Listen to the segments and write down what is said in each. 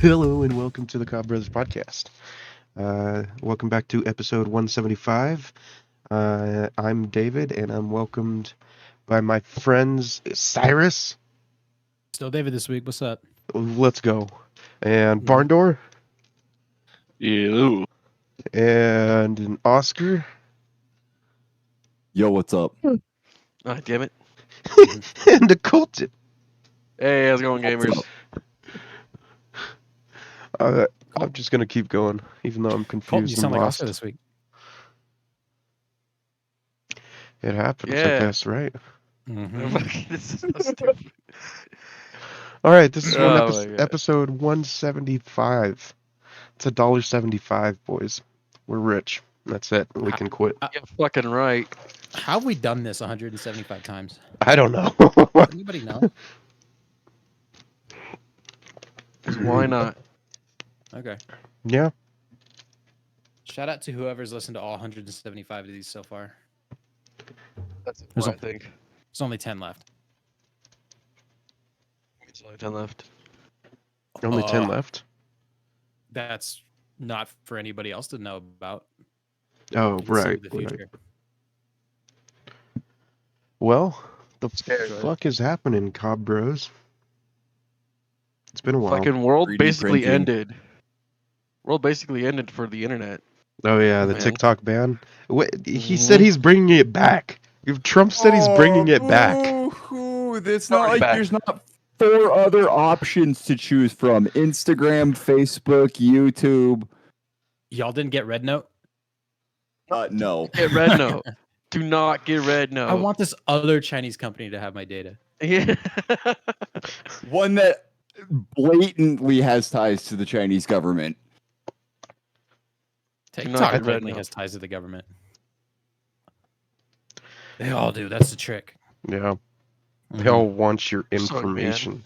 Hello and welcome to the Cobb Brothers podcast. Welcome back to episode 175. I'm David and I'm welcomed by my friends Cyrus. Still David this week. What's up? Let's go. And Barndoor. Ew. And an Oscar. Yo, what's up? Ah, damn it. And a Colton. Hey, how's it going, gamers? I'm just going to keep going, even though I'm Colton, confused you and sound like lost. Oscar this week. It happens, I Yeah. guess, right? This is so stupid. All right, this is Oh my God. episode 175. It's $1.75, boys. We're rich. That's it. We can quit. You're fucking right. How have we done this 175 times? I don't know. Anybody know? 'Cause why not? Okay. Yeah. Shout out to whoever's listened to all 175 of these so far. That's There's what a- I think. There's only 10 left. It's only 10 left. Only 10 left. That's not for anybody else to know about. Oh, You can see right. the right. future. Well, the Scared, right? fuck is happening, Cobb Bros? It's been a while. Fucking world 3D basically printing. ended. World basically ended for the internet. Oh, yeah, the Man. TikTok ban. He Mhm. said he's bringing it back. Trump said he's bringing it back. Boo-hoo. It's Already not like back. there's not 4 other options to choose from: Instagram, Facebook, YouTube. Y'all didn't get Red Note? No. Get Red Note. Do not get Red Note. I want this other Chinese company to have my data. Yeah. One that blatantly has ties to the Chinese government. not TikTok get Red blatantly Note. has ties to the government. They all do. That's the trick. Yeah. Mhm. They all want your Sorry, man. information.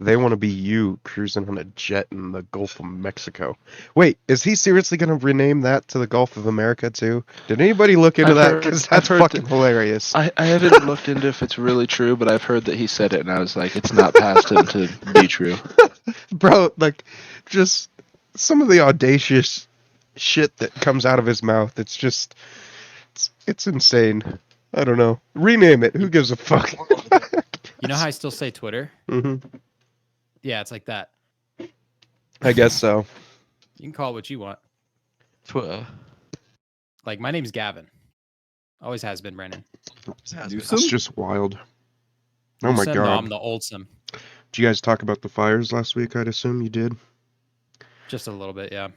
They want to be you cruising on a jet in the Gulf of Mexico. Wait, is he seriously going to rename that to the Gulf of America too? Did anybody look into I've that? heard- Because I've that's heard fucking hilarious. I haven't looked into if it's really true, but I've heard that he said it, and I was like, it's not past him to be true. Bro, like, just some of the audacious shit that comes out of his mouth. It's just, it's insane. I don't know. Rename it. Who gives a fuck? You know how I still say Twitter? hmm Yeah, it's like that. I guess so. You can call it what you want. Twitter. Like, my name's Gavin. Always has been, Brandon. That's just wild. Oh my Newsom? god. No, I'm the old Sim. Did you guys talk about the fires last week? I'd assume you did. Just a little bit, yeah.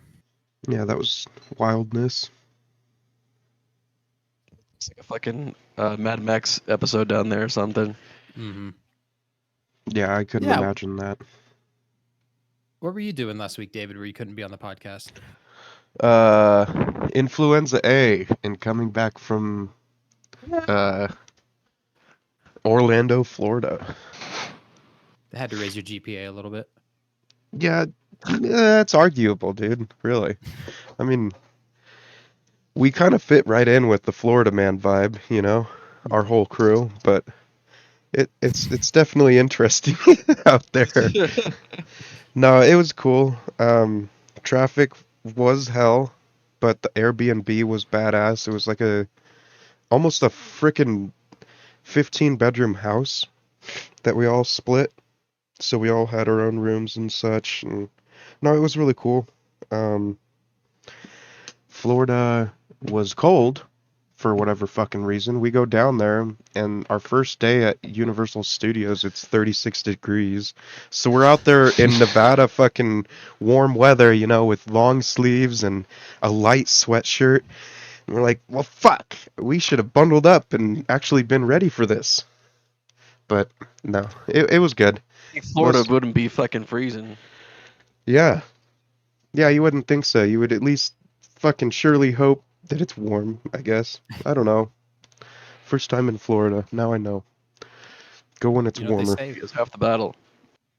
Yeah, that was wildness. It's like a fucking Mad Max episode down there or something. Mm-hmm. Yeah, I couldn't Yeah. imagine that. What were you doing last week, David, where you couldn't be on the podcast? Influenza A and coming back from Orlando, Florida. They had to raise your GPA a little bit. Yeah, it's arguable, dude. Really. I mean, we kind of fit right in with the Florida man vibe, you know, our whole crew, but it's definitely interesting out there. No, it was cool. Traffic was hell, but the Airbnb was badass. It was like almost a freaking 15-bedroom house that we all split. So we all had our own rooms and such. And no, it was really cool. Florida was cold for whatever fucking reason. We go down there, and our first day at Universal Studios, it's 36 degrees. So we're out there in Nevada, fucking warm weather, you know, with long sleeves and a light sweatshirt. And we're like, well, fuck, we should have bundled up and actually been ready for this. But no, it was good. Florida Was- wouldn't be fucking freezing. Yeah. Yeah, you wouldn't think so. You would at least fucking surely hope that it's warm, I guess. I don't know. First time in Florida. Now I know. Go when it's You know what warmer. they say? It's half the battle.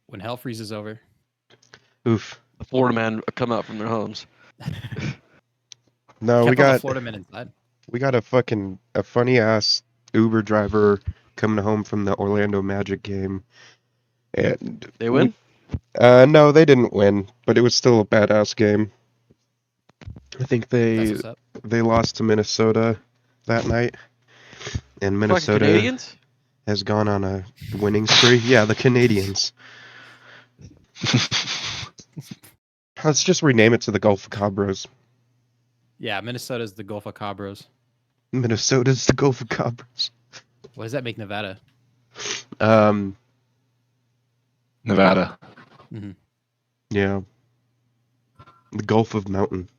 When hell freezes over. Oof. The Florida man come out from their homes. No, Kept we all the got Florida men inside. a funny ass Uber driver coming home from the Orlando Magic game. And They win? No, they didn't win, but it was still a badass game. I think That's what's up. they lost to Minnesota that night, and Fucking Minnesota Canadians? has gone on a winning spree. Yeah, the Canadians. Let's just rename it to the Gulf of Cabros. Yeah, Minnesota's the Gulf of Cabros. Minnesota's the Gulf of Cabros. What does that make Nevada? Nevada. Yeah. The Gulf of Mountain.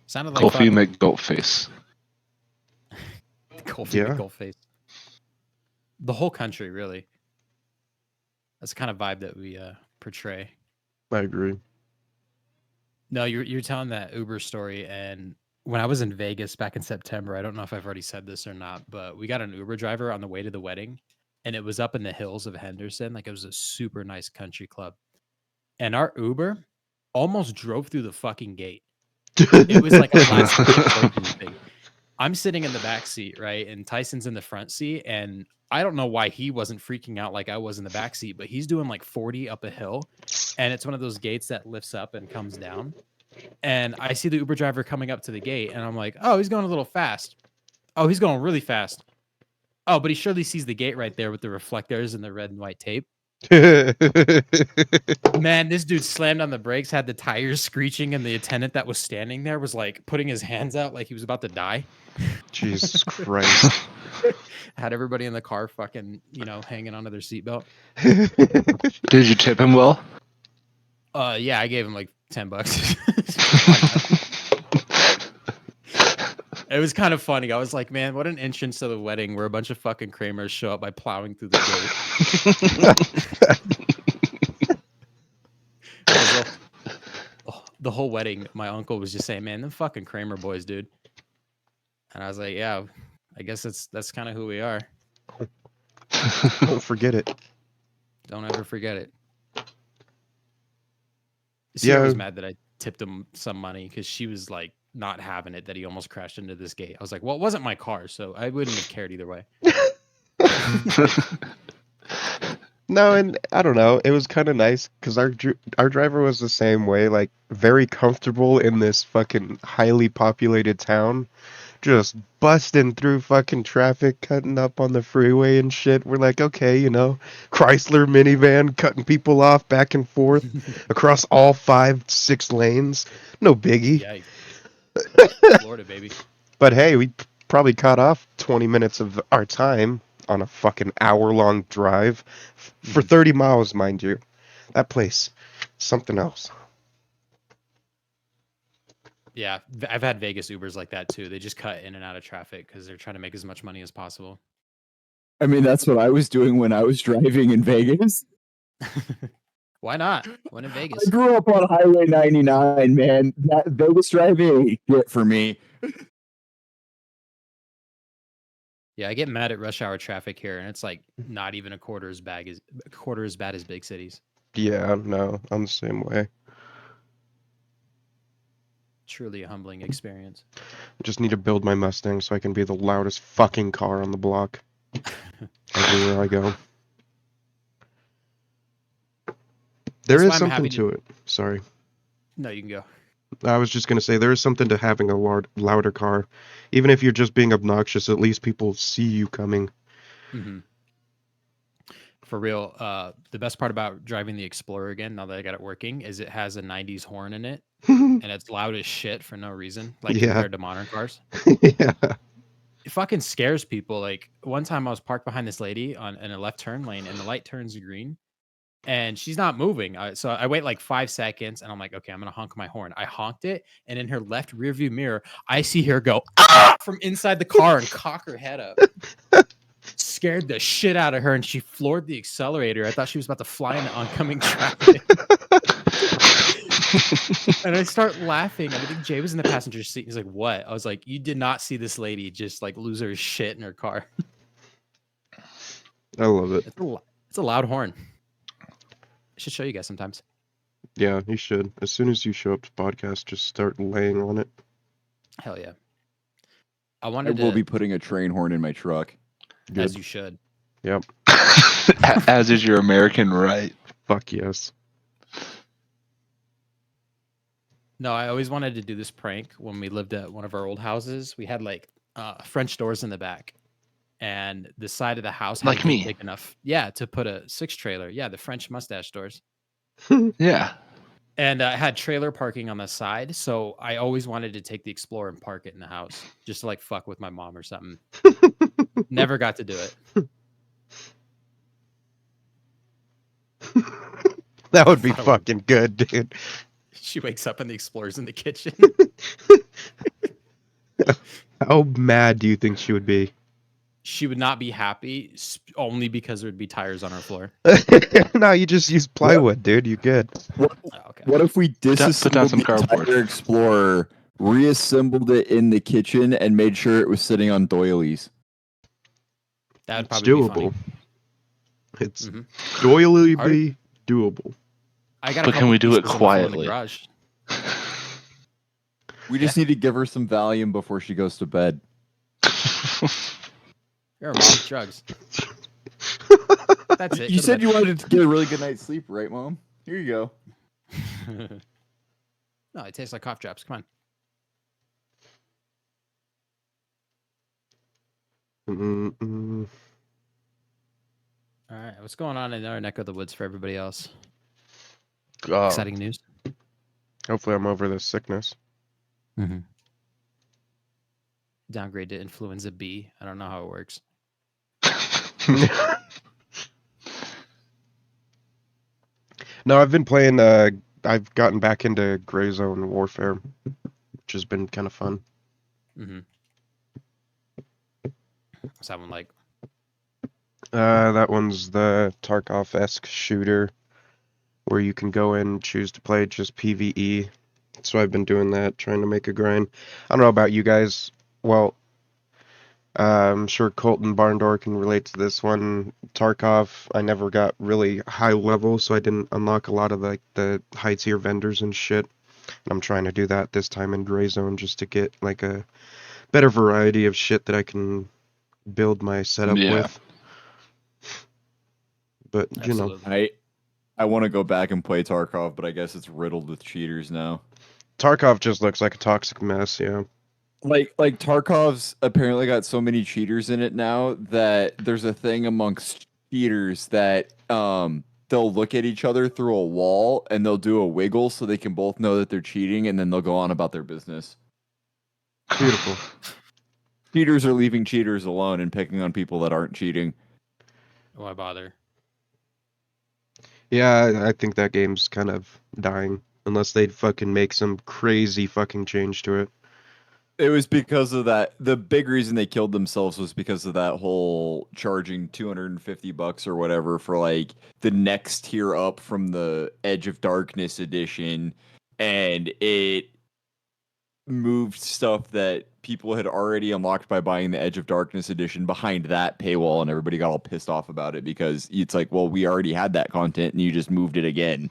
Sounded like Golfy fucking McGulp face. Gulfy Yeah. McGulf face. The whole country, really. That's the kind of vibe that we portray. I agree. No, you're telling that Uber story, and when I was in Vegas back in September, I don't know if I've already said this or not, but we got an Uber driver on the way to the wedding, and it was up in the hills of Henderson. Like, it was a super nice country club. And our Uber almost drove through the fucking gate. It was like a last minute broken thing. I'm sitting in the back seat, right? And Tyson's in the front seat. And I don't know why he wasn't freaking out like I was in the back seat, but he's doing like 40 up a hill. And it's one of those gates that lifts up and comes down. And I see the Uber driver coming up to the gate, and I'm like, oh, he's going a little fast. Oh, he's going really fast. Oh, but he surely sees the gate right there with the reflectors and the red and white tape. Man, this dude slammed on the brakes, had the tires screeching, and the attendant that was standing there was like putting his hands out like he was about to die. Jesus Christ. Had everybody in the car fucking, hanging onto their seatbelt. Did you tip him well? Yeah, I gave him like $10. It was kind of funny. I was like, man, what an entrance to the wedding where a bunch of fucking Kramers show up by plowing through the gate. The whole wedding, my uncle was just saying, man, them fucking Kramer boys, dude. And I was like, yeah, I guess that's kind of who we are. Don't forget it. Don't ever forget it. Sierra Yeah. was mad that I tipped him some money because she was like not having it that he almost crashed into this gate. I was like, well, it wasn't my car, so I wouldn't have cared either way. No, and I don't know. It was kind of nice because our driver was the same way, like very comfortable in this fucking highly populated town, just busting through fucking traffic, cutting up on the freeway and shit. We're like, okay, Chrysler minivan cutting people off back and forth across all 5-6 lanes. No biggie. Yeah, Florida, baby. But hey, we probably cut off 20 minutes of our time on a fucking hour-long drive for 30 miles, mind you. That place, something else. Yeah, I've had Vegas Ubers like that too. They just cut in and out of traffic because they're trying to make as much money as possible. I mean, that's what I was doing when I was driving in Vegas. Why not? When in Vegas. I grew up on Highway 99, man. That Vegas driving ain't shit for me. Yeah, I get mad at rush hour traffic here, and it's like not even a quarter as bad as big cities. Yeah, no, I'm the same way. Truly a humbling experience. I just need to build my Mustang so I can be the loudest fucking car on the block everywhere I go. There That's is why I'm something happy to it. Sorry. No, you can go. I was just going to say, there is something to having a louder car. Even if you're just being obnoxious, at least people see you coming. Mm-hmm. For real, the best part about driving the Explorer again, now that I got it working, is it has a 90s horn in it, and it's loud as shit for no reason, like Yeah. compared to modern cars. Yeah. It fucking scares people. Like, one time I was parked behind this lady in a left turn lane, and the light turns green, and she's not moving. So I wait like 5 seconds, and I'm like, okay, I'm gonna honk my horn. I honked it, and in her left rear view mirror, I see her go from inside the car and cock her head up. Scared the shit out of her, and she floored the accelerator. I thought she was about to fly into oncoming traffic. And I start laughing. I think Jay was in the passenger seat. He's like, what? I was like, you did not see this lady just like lose her shit in her car. I love it. It's a loud horn. I should show you guys sometimes. Yeah, you should. As soon as you show up to podcast, just start laying on it. Hell yeah. I will be putting a train horn in my truck. Good. As you should. Yep. As is your American right. Fuck yes. No, I always wanted to do this prank when we lived at one of our old houses. We had like French doors in the back, and the side of the house had Like to be me. big enough, yeah, to put a 6 trailer. Yeah, the French mustache doors. Yeah. And I had trailer parking on the side, so I always wanted to take the Explorer and park it in the house, just to like fuck with my mom or something. Never got to do it. That would be Thought I would. fucking good, dude. She wakes up and the Explorer's in the kitchen. How mad do you think she would be? She would not be happy only because there would be tires on her floor. No, you just use plywood, dude. You good? Oh, okay. What if we Put down disassembled some the cardboard. entire Explorer, reassembled it in the kitchen, and made sure it was sitting on doilies? That would It's probably be doable. funny. It's Mhm. doily doable. I got a But couple can we do it pieces on the floor in the quietly? garage. We just need to give her some Valium before she goes to bed. Here, mom, drugs. That's it. You go to said bed. you wanted to get a really good night's sleep, right, Mom? Here you go. No, it tastes like cough drops. Come on. Mm-mm. All right, what's going on in our neck of the woods for everybody else? Oh, Exciting news. hopefully, I'm over this sickness. Mm-hmm. Downgrade to influenza B. I don't know how it works. No, I've been playing. I've gotten back into Gray Zone Warfare, which has been kind of fun. Mm-hmm. What's that one like? That one's the Tarkov-esque shooter, where you can go in and choose to play just PvE. So I've been doing that, trying to make a grind. I don't know about you guys. Well, I'm sure Colton Barndor can relate to this one. Tarkov, I never got really high level, so I didn't unlock a lot of like the high tier vendors and shit. And I'm trying to do that this time in Gray Zone just to get like a better variety of shit that I can build my setup Yeah. with. But you know, Absolutely. I want to go back and play Tarkov, but I guess it's riddled with cheaters now. Tarkov just looks like a toxic mess. Yeah. Like Tarkov's apparently got so many cheaters in it now that there's a thing amongst cheaters that they'll look at each other through a wall and they'll do a wiggle so they can both know that they're cheating, and then they'll go on about their business. Beautiful. Cheaters are leaving cheaters alone and picking on people that aren't cheating. Why bother? Yeah, I think that game's kind of dying unless they fucking make some crazy fucking change to it. It was because of that. The big reason they killed themselves was because of that whole charging $250 or whatever for like the next tier up from the Edge of Darkness edition, and it moved stuff that people had already unlocked by buying the Edge of Darkness edition behind that paywall, and everybody got all pissed off about it because it's like, well, we already had that content and you just moved it again.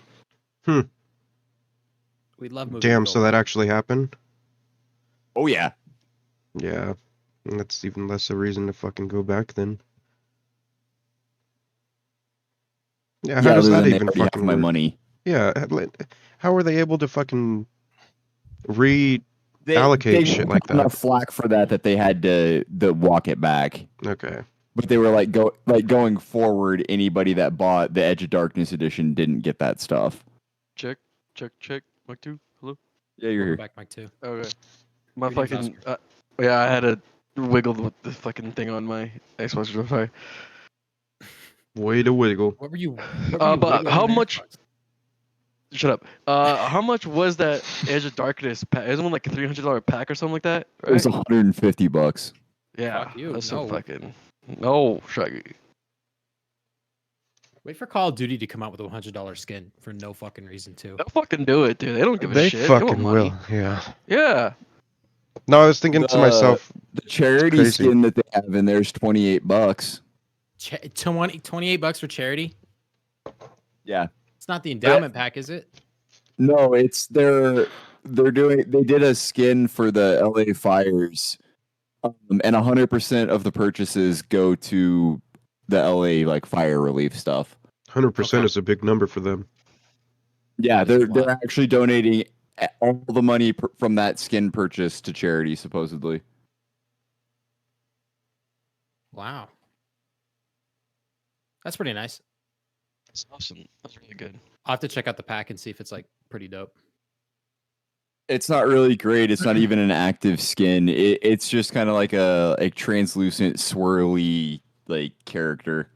We love moving. Damn, to so that actually happened? Oh yeah. Yeah. And that's even less a reason to fucking go back then. Yeah, how does other that than they even already have fucking my work? money. Yeah, how are they able to fucking allocate shit like that? Enough flack for that they had to walk it back. Okay. But they were going forward, anybody that bought the Edge of Darkness edition didn't get that stuff. Check. Mic 2. Hello. Yeah, you're here. Back mic 2. Okay. My Greetings, fucking. Yeah, I had to wiggle the fucking thing on my Xbox. I'm sorry. Way to wiggle. What were you? But wiggling how on your much- Xbox? Shut up. How much was that Edge of Darkness pack? It was like a $300 pack or something like that, It was right? $150. Yeah. Fuck you, That's no. some fucking. No, Shaggy. Wait for Call of Duty to come out with a $100 skin for no fucking reason too. They'll fucking do it, dude. They don't give a They shit. They want fucking money. will. Yeah. Yeah. No, I was thinking to myself, The charity crazy. skin that they have in there is $28. $28 for charity. Yeah. It's not the endowment pack, is it? No, it's they did a skin for the LA fires, and 100% of the purchases go to the LA like fire relief stuff. 100% Okay. is a big number for them. Yeah, That is a they're lot. actually donating all the money from that skin purchase to charity, supposedly. Wow. That's pretty nice. That's awesome. That's really good. I'll have to check out the pack and see if it's like pretty dope. It's not really great. It's not even an active skin. It's just kind of like a translucent, swirly like character.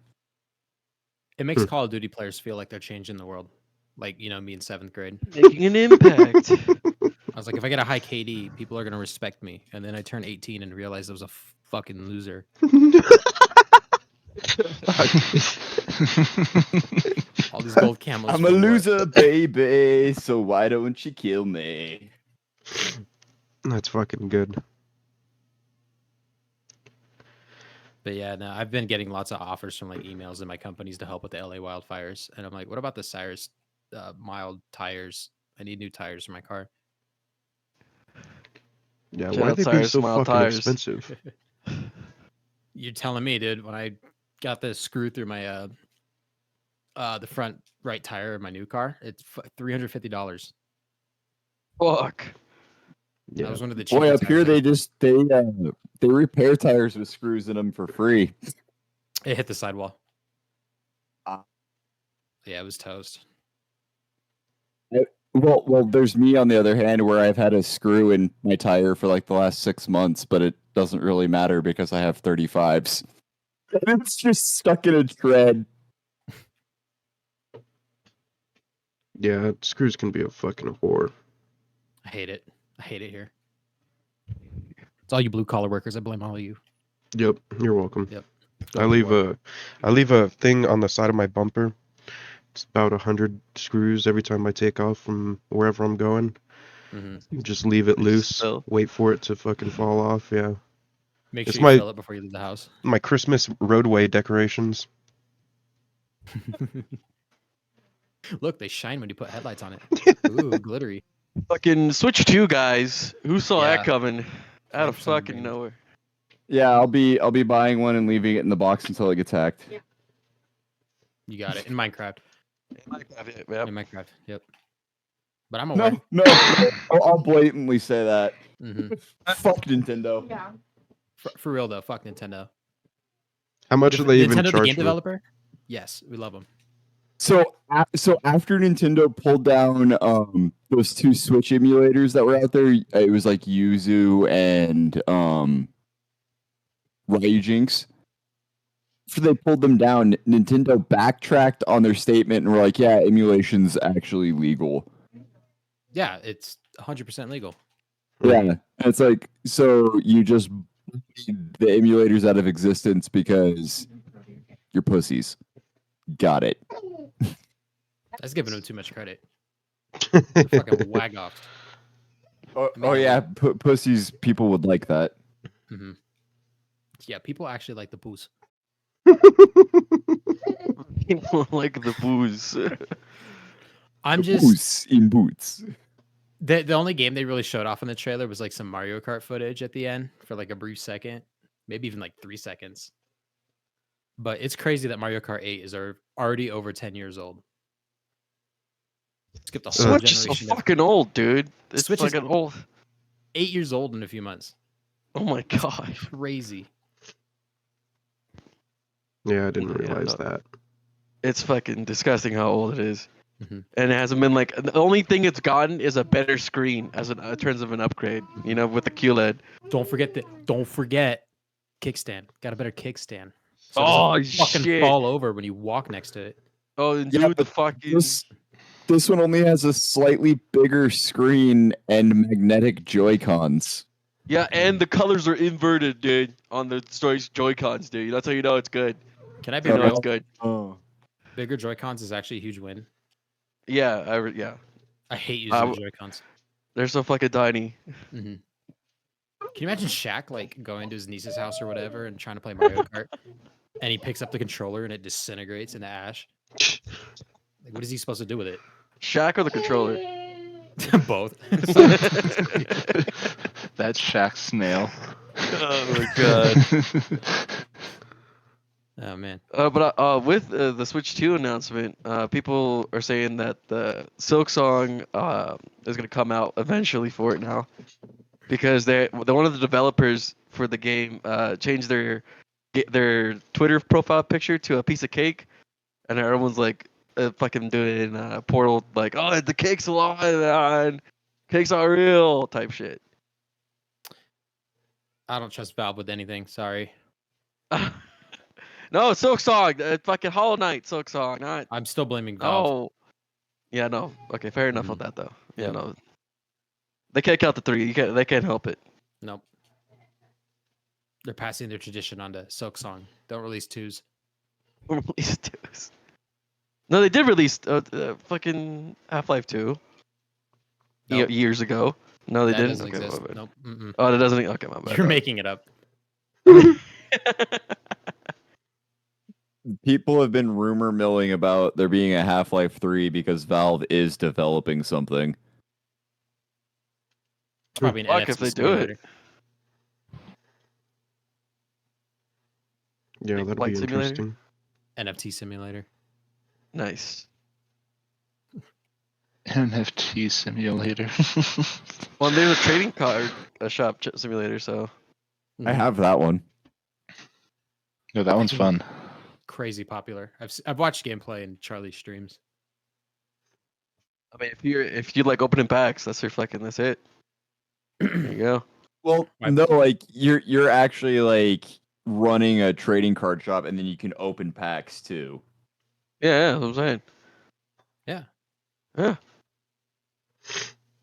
It makes Call of Duty players feel like they're changing the world. Like, you know, me in 7th grade. Making an impact. I was like, if I get a high KD, people are going to respect me. And then I turn 18 and realize I was a fucking loser. All these gold camos. I'm a for what? loser, baby. So why don't you kill me? That's fucking good. But yeah, no, I've been getting lots of offers from like emails in my companies to help with the LA wildfires. And I'm like, what about the Cyrus mild tires? I need new tires for my car. Yeah, Shout why are out they being Cyrus so Mild fucking Tires. expensive? You're telling me, dude, when I got the screw through my the front right tire of my new car, it's $350. Fuck. That Yeah, was one of the cheapest. Boy, up here tires they repair tires with screws in them for free. it hit the sidewall. Ah. Yeah, it was toast. Well, there's me on the other hand, where I've had a screw in my tire for like the last 6 months, but it doesn't really matter because I have 35s. And it's just stuck in a tread. yeah, screws can be a fucking whore. I hate it. I hate it here. It's all you blue collar workers. I blame all of you. Yep, you're welcome. Yep. I leave a thing on the side of my bumper. It's about 100 screws every time I take off from wherever I'm going. Mm-hmm. Just leave it loose. Spill. Wait for it to fucking fall off. Yeah, Make It's sure you my- fill it before you leave the house. my Christmas roadway decorations. Look, they shine when you put headlights on it. Ooh, glittery. Fucking Switch 2 guys. Who saw Yeah. that coming? Out of 100% fucking agreed. nowhere. Yeah, I'll be buying one and leaving it in the box until it gets hacked. You got it. In Minecraft. Yep. In Minecraft. Yep. But I'm aware. No, I'll blatantly say that. hmm Fuck Nintendo. Yeah. For real though, fuck Nintendo. How much do they even Nintendo, the charge game for? developer? Yes, we love them. So after Nintendo pulled down those 2 Switch emulators that were out there, it was like Yuzu and Ryujinx. After they pulled them down, Nintendo backtracked on their statement and were like, "Yeah, emulation's actually legal." Yeah, it's 100% legal. Yeah, and it's like, so you just the emulators out of existence because you're pussies. Got it. That's giving them too much credit. They're fucking wag off. Oh yeah, pussies. People would like that. hmm Yeah, people actually like the booze. People like the booze. I'm The just boots in boots. the only game they really showed off in the trailer was like some Mario Kart footage at the end for like a brief second, maybe even like 3 seconds. But it's crazy that Mario Kart 8 is already over 10 years old. Skipped the whole Switch is so generation. Of fucking old, dude. It's Switch is- fucking old. 8 years old in a few months. Oh my god. Crazy. Yeah, I didn't Yeah, realize no. that. It's fucking disgusting how old it is. Mhm. And it hasn't been like the only thing it's gotten is a better screen as in terms of an upgrade. You know, with the QLED. Don't forget kickstand. Got a better kickstand. So it Oh doesn't fucking shit! fall over when you walk next to it. Oh, and Yeah, dude, the but fucking This one only has a slightly bigger screen and magnetic Joy-Cons. yeah, and the colors are inverted, dude, on the story's Joy-Cons, dude. That's how you know it's good. Can I be You know real? it's good. Oh. Bigger Joy-Cons is actually a huge win. Yeah, yeah. I hate using the Joy-Cons. They're so fucking tiny. hmm Can you imagine Shaq like going to his niece's house or whatever and trying to play Mario Kart, and he picks up the controller and it disintegrates into ash? Like, what is he supposed to do with it? Shaq or the controller? Both. That's Shaq's snail. Oh my god. Oh man. But with the Switch 2 announcement, people are saying that the Silk Song is gonna come out eventually for it now, because they're one of the developers for the game changed their Twitter profile picture to a piece of cake, and everyone's like fucking doing Portal like, oh, the cake's alive, man. Cake's not real type shit. I don't trust Valve with anything. Sorry. No, Silk Song, fucking Hollow Knight Silk Song, not. I'm still blaming Valve. Oh, yeah, no. Okay, fair enough on Mhm. that though. Yeah, Yep. no. They can't count the 3. They can't help it. Nope. They're passing their tradition on to Silk Song. Don't release 2s. Release 2s. No, they did release fucking Half-Life 2 Nope. years ago. No, they That didn't. doesn't Okay, exist. my bad. Nope. Mm-mm. Oh, that doesn't. Okay, my bad. You're making it up. People have been rumor milling about there being a Half-Life 3 because Valve is developing something. It's probably an Fuck NFT if they do simulator. it. Yeah, Like that'll Flight be Simulator? interesting. NFT simulator. Nice. NFT simulator. Well, there's a trading card shop simulator, so I have that one. No, that one's fun. Crazy popular. I've watched gameplay in Charlie's streams. I mean, if you like opening packs, that's it. There you go. Well, My- no, like you're actually like running a trading card shop, and then you can open packs too. Yeah, that's what I'm saying. Yeah. Yeah.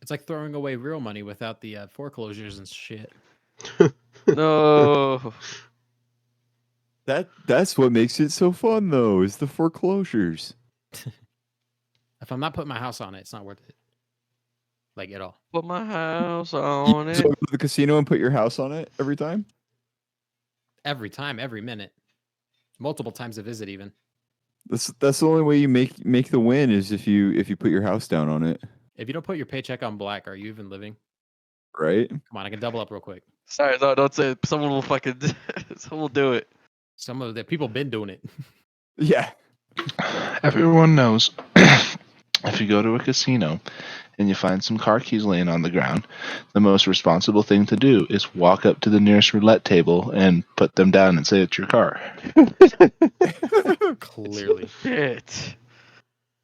It's like throwing away real money without the foreclosures and shit. No. That's what makes it so fun, though, is the foreclosures. If I'm not putting my house on it, it's not worth it. Like at all. Put my house You on just it. go to the casino and put your house on it every time. Every time, every minute. Multiple times a visit even. That's the only way you make the win is if you put your house down on it, If you don't put your paycheck on black, are you even living? right? Come on, I can double up real quick. Sorry, no, don't say it. Someone will fucking. Someone will do it. Some of the people been doing it. Yeah. Everyone knows if you go to a casino and you find some car keys laying on the ground, the most responsible thing to do is walk up to the nearest roulette table and put them down and say it's your car. Clearly. Shit.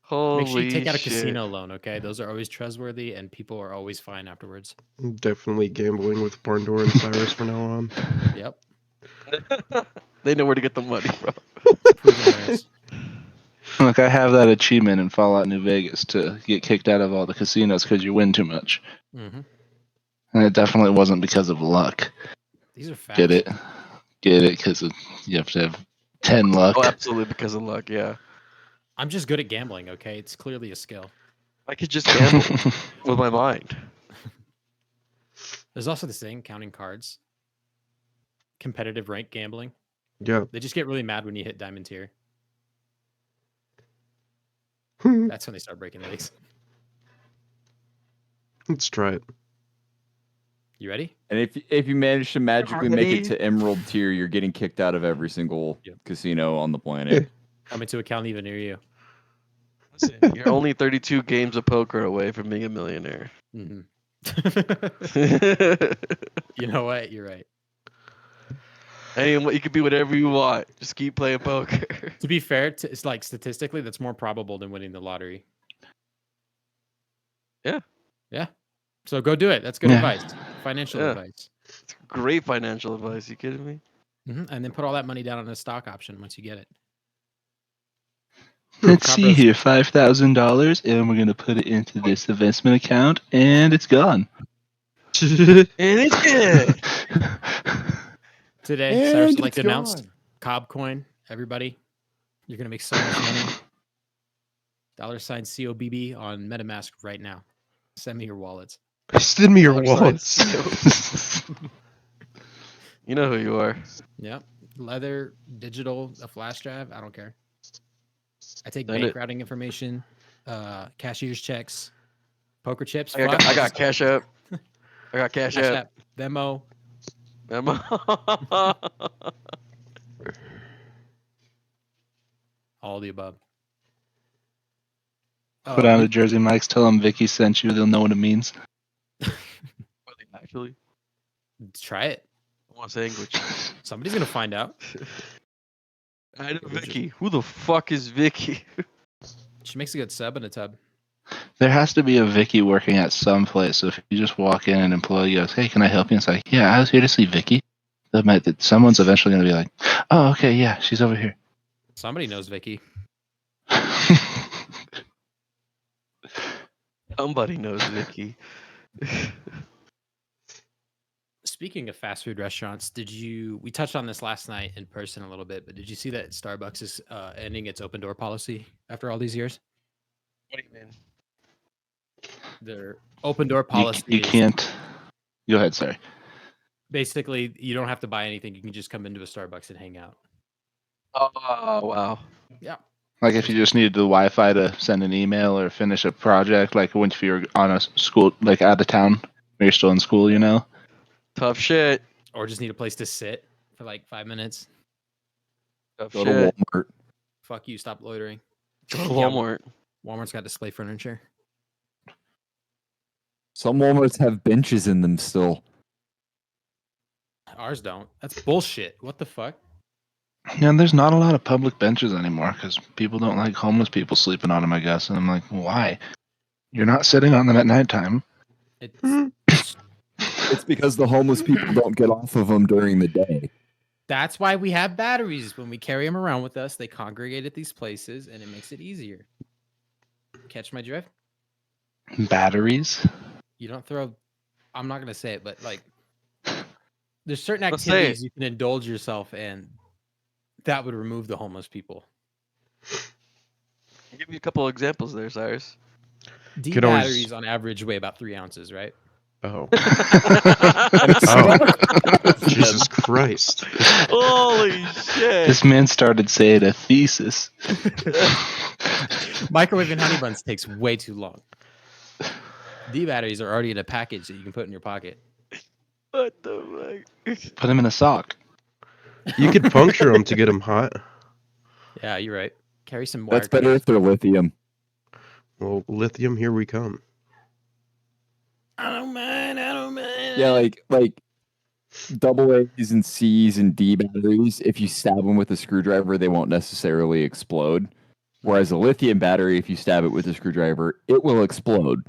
Holy Make sure you take out a shit. casino loan, okay? Those are always trustworthy and people are always fine afterwards. Definitely gambling with Barn Door and Cyrus from now on. Yep. They know where to get the money from. Proven winners. Look, I have that achievement in Fallout New Vegas to get kicked out of all the casinos because you win too much. Mm-hmm. And it definitely wasn't because of luck. These are facts. Get it? Get it? Because you have to have 10 luck. Oh, absolutely, because of luck, yeah. I'm just good at gambling, okay? It's clearly a skill. I could just gamble with my mind. There's also this thing, counting cards. Competitive rank gambling. Yeah. They just get really mad when you hit diamond tier. That's when they start breaking legs. Let's try it. You ready? And if you manage to magically make it Ready? to Emerald tier, you're getting kicked out of every single Yep. casino on the planet. Coming to a county even near you. Listen, you're only 32 games of poker away from being a millionaire. Mm-hmm. And You know what? You're right. you can be whatever you want. Just keep playing poker. To be fair, it's like statistically, that's more probable than winning the lottery. Yeah. Yeah. So go do it. That's good Yeah. advice. Financial Yeah. advice. It's great financial advice. You kidding me? And then put all that money down on a stock option once you get it. Let's see Cobb here, $5,000, and we're gonna put it into this investment account, and it's gone. And it's good. Today, And Cyrus would like it's to announce gone. Cobb coin. Everybody, you're gonna make so much money. $sign COBB on MetaMask right now. Send me your wallets. Send me your Dollar wallets. signs. You know who you are. Yep. Leather, digital, a flash drive. I don't care. I take Send bank it. routing information, cashier's checks, poker chips. I got, fuck, I got just Cash App. I got Cash Cash App. App, Venmo. Emma. All the above. Put on a Jersey Mike's, tell them Vicky sent you. They'll know what it means. Actually, Try it. what's language? Somebody's gonna find out. I know Vicky. Who the fuck is Vicky? She makes a good sub in a tub. There has to be a Vicky working at some place. So if you just walk in and an employee goes, "Hey, can I help you?" And it's like, "Yeah, I was here to see Vicky." Someone's eventually going to be like, "Oh, okay, yeah, she's over here." Somebody knows Vicky. Somebody knows Vicky. Speaking of fast food restaurants, we touched on this last night in person a little bit, but did you see that Starbucks is ending its open door policy after all these years? What do you mean? Their open door policy You is can't. Go ahead, sorry. basically you don't have to buy anything. You can just come into a Starbucks and hang out. Oh wow. Yeah. Like if you just needed the Wi-Fi to send an email or finish a project, like if you're on a school, like out of town, or you're still in school, Tough shit. Or just need a place to sit for like 5 minutes. Tough Go shit. to Walmart. Fuck you, stop loitering. Go to Yeah, Walmart. Walmart's got display furniture. Some Walmarts have benches in them still. Ours don't. That's bullshit. What the fuck? Yeah, there's not a lot of public benches anymore because people don't like homeless people sleeping on them, I guess. And I'm like, why? You're not sitting on them at nighttime. It's It's because the homeless people don't get off of them during the day. That's why we have batteries. When we carry them around with us, they congregate at these places, and it makes it easier. Catch my drift? Batteries? You don't throw. I'm not gonna say it, but like, there's certain Let's say activities you can indulge yourself in that would remove the homeless people. I'll give you a couple examples there, Cyrus. D Could always- batteries on average weigh about 3 ounces, right? Oh. oh. Jesus Christ. Holy shit. This man started saying a thesis. Microwave and honey buns takes way too long. D batteries are already in a package that you can put in your pocket. What the fuck? Put him in a sock. You could puncture them to get them hot. Yeah, you're right. Carry some wire. That's better if they're lithium. Well, lithium, here we come. I don't mind. Yeah, like double A's and C's and D batteries, if you stab them with a screwdriver, they won't necessarily explode. Whereas a lithium battery, if you stab it with a screwdriver, it will explode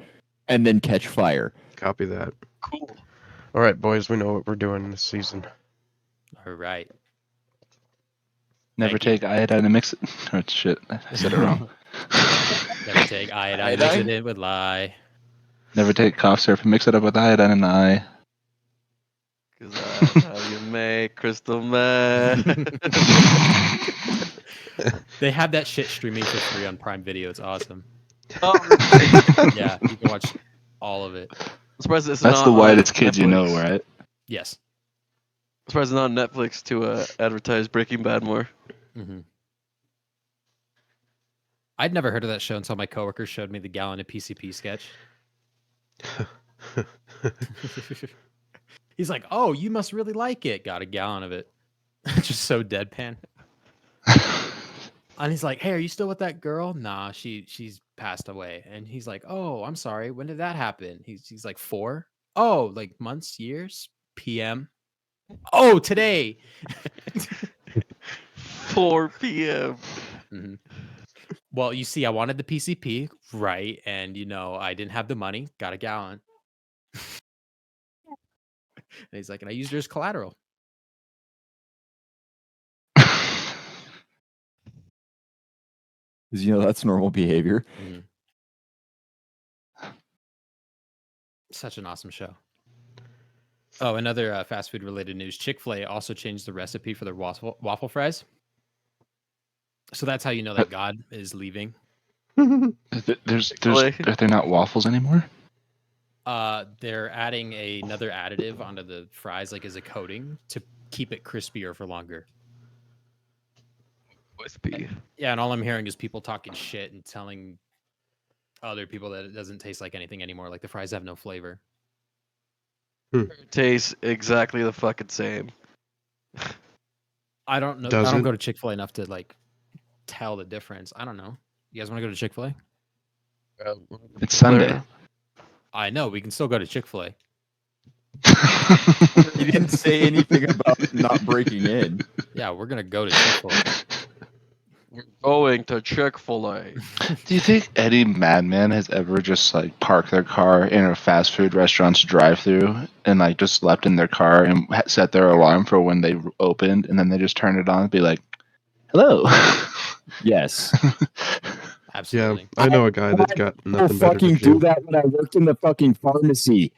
and then catch fire. Copy that. Cool. All right, boys, we know what we're doing this season. All right. Never Thank you. take iodine and mix it. Oh, shit. I said it wrong. Never take iodine, mix it in with lye. Never take cough syrup and mix it up with iodine and lye. Because that's how you make crystal meth. They have that shit streaming for free on Prime Video. It's awesome. Oh, Yeah, you can watch all of it. I'm surprised it's That's not the on whitest kids you know, Netflix. right? Yes. I'm surprised it's not on Netflix to advertise Breaking Bad more. Mm-hmm. I'd never heard of that show until my coworker showed me the Gallon of PCP sketch. He's like, "Oh, you must really like it." Got a gallon of it. Just so deadpan. And he's like, "Hey, are you still with that girl?" Nah, she's passed away. And he's like, "Oh, I'm sorry. When did that happen?" He's like, 4. Oh, like months, years, PM. Oh, today. 4 p.m. Mhm. Well, you see, I wanted the PCP, right? And I didn't have the money. Got a gallon. And he's like, and I used her as collateral. Because that's normal behavior. Mhm. Such an awesome show. Oh, another fast food related news. Chick-fil-A also changed the recipe for their waffle fries. So that's how you know that God is leaving. There's are there not waffles anymore? They're adding another additive onto the fries, like as a coating, to keep it crispier for longer. Wispy. Yeah, and all I'm hearing is people talking shit and telling other people that it doesn't taste like anything anymore. Like the fries have no flavor. It tastes exactly the fucking same. I don't know. I Does don't it? go to Chick-fil-A enough to tell the difference. I don't know. You guys want to go to Chick-fil-A? It's Sunday. I know we can still go to Chick-fil-A. He didn't say anything about not breaking in. Yeah, we're gonna go to Chick-fil-A. We're going to Chick-fil-A. Do you think any madman has ever just like parked their car in a fast food restaurant's drive-through and like just slept in their car and set their alarm for when they opened, and then they just turn it on and be like, "Hello." Yes. Absolutely. I know a guy that's got I nothing better to fucking do. do that when I worked in the fucking pharmacy.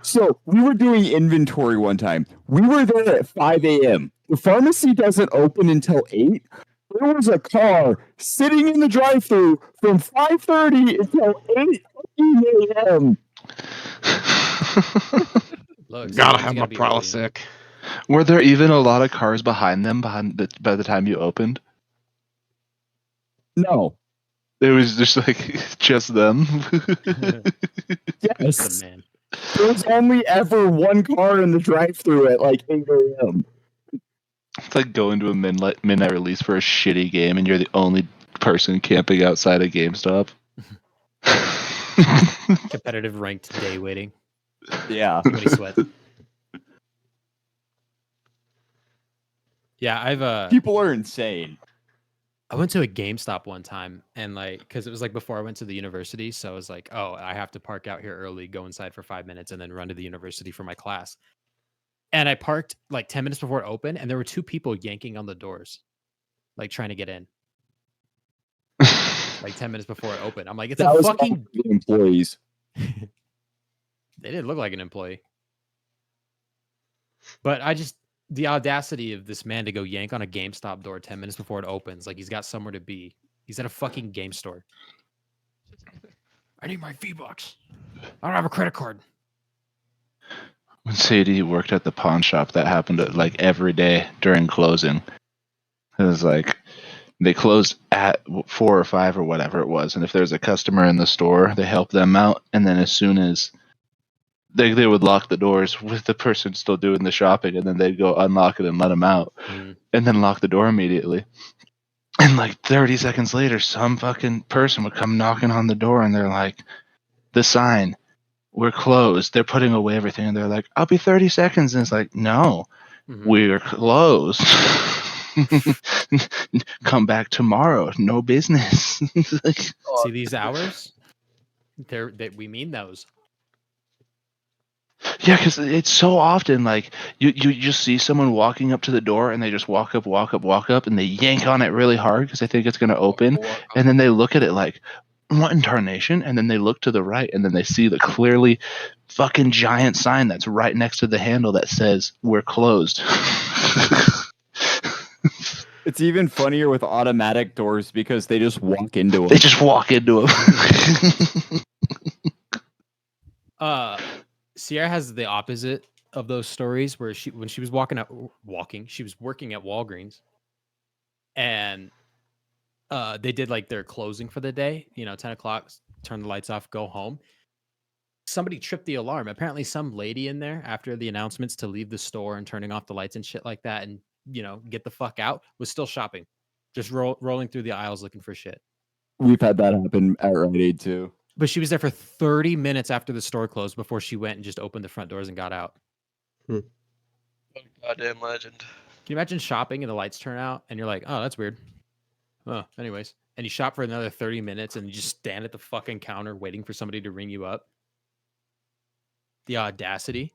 So we were doing inventory one time. We were there at 5 a.m. The pharmacy doesn't open until 8. There was a car sitting in the drive-thru from 5:30 until 8 a.m. Look, Gotta someone's have gotta my be early. Prilosec. Were there even a lot of cars behind them by the time you opened? No. It was just like just them. Yes. The man. There was only ever one car in the drive-thru at like 8 a.m. It's like going to a midnight release for a shitty game and you're the only person camping outside a GameStop. Competitive ranked day waiting. Yeah. Too many sweat. Yeah, People are insane. I went to a GameStop one time and like, cause it was like before I went to the university. So I was like, oh, I have to park out here early, go inside for 5 minutes and then run to the university for my class. And I parked like 10 minutes before it opened and there were 2 people yanking on the doors, like trying to get in. Like 10 minutes before it opened. I'm like, it's That a was fucking. the employees. They didn't look like an employee. But the audacity of this man to go yank on a GameStop door 10 minutes before it opens, like he's got somewhere to be. He's at a fucking game store. I need my V-Bucks. I don't have a credit card. When Sadie worked at the pawn shop, that happened like every day during closing. It was like they closed at 4 or 5 or whatever it was, and if there's a customer in the store, they help them out, and then as soon as they would lock the doors with the person still doing the shopping, and then they'd go unlock it and let them out, and then lock the door immediately. And like 30 seconds later, some fucking person would come knocking on the door, and they're like, the sign, we're closed. They're putting away everything, and they're like, I'll be 30 seconds. And it's like, no, we're closed. Come back tomorrow. No business. Like, See these hours? We mean those. yeah, because it's so often like you just see someone walking up to the door and they just walk up, and they yank on it really hard because they think it's going to open. And then they look at it like, what in tarnation? And then they look to the right and then they see the clearly fucking giant sign that's right next to the handle that says, we're closed. It's even funnier with automatic doors because they just walk into them. They just walk into them. Sierra has the opposite of those stories where when she was she was working at Walgreens and they did like their closing for the day, 10 o'clock, turn the lights off, go home. Somebody tripped the alarm. Apparently some lady in there after the announcements to leave the store and turning off the lights and shit like that and, get the fuck out was still shopping, just rolling through the aisles looking for shit. We've had that happen at Rite Aid too. But she was there for 30 minutes after the store closed before she went and just opened the front doors and got out. Goddamn legend. Can you imagine shopping and the lights turn out and you're like, oh, that's weird. Oh, anyways. And you shop for another 30 minutes and you just stand at the fucking counter waiting for somebody to ring you up. The audacity.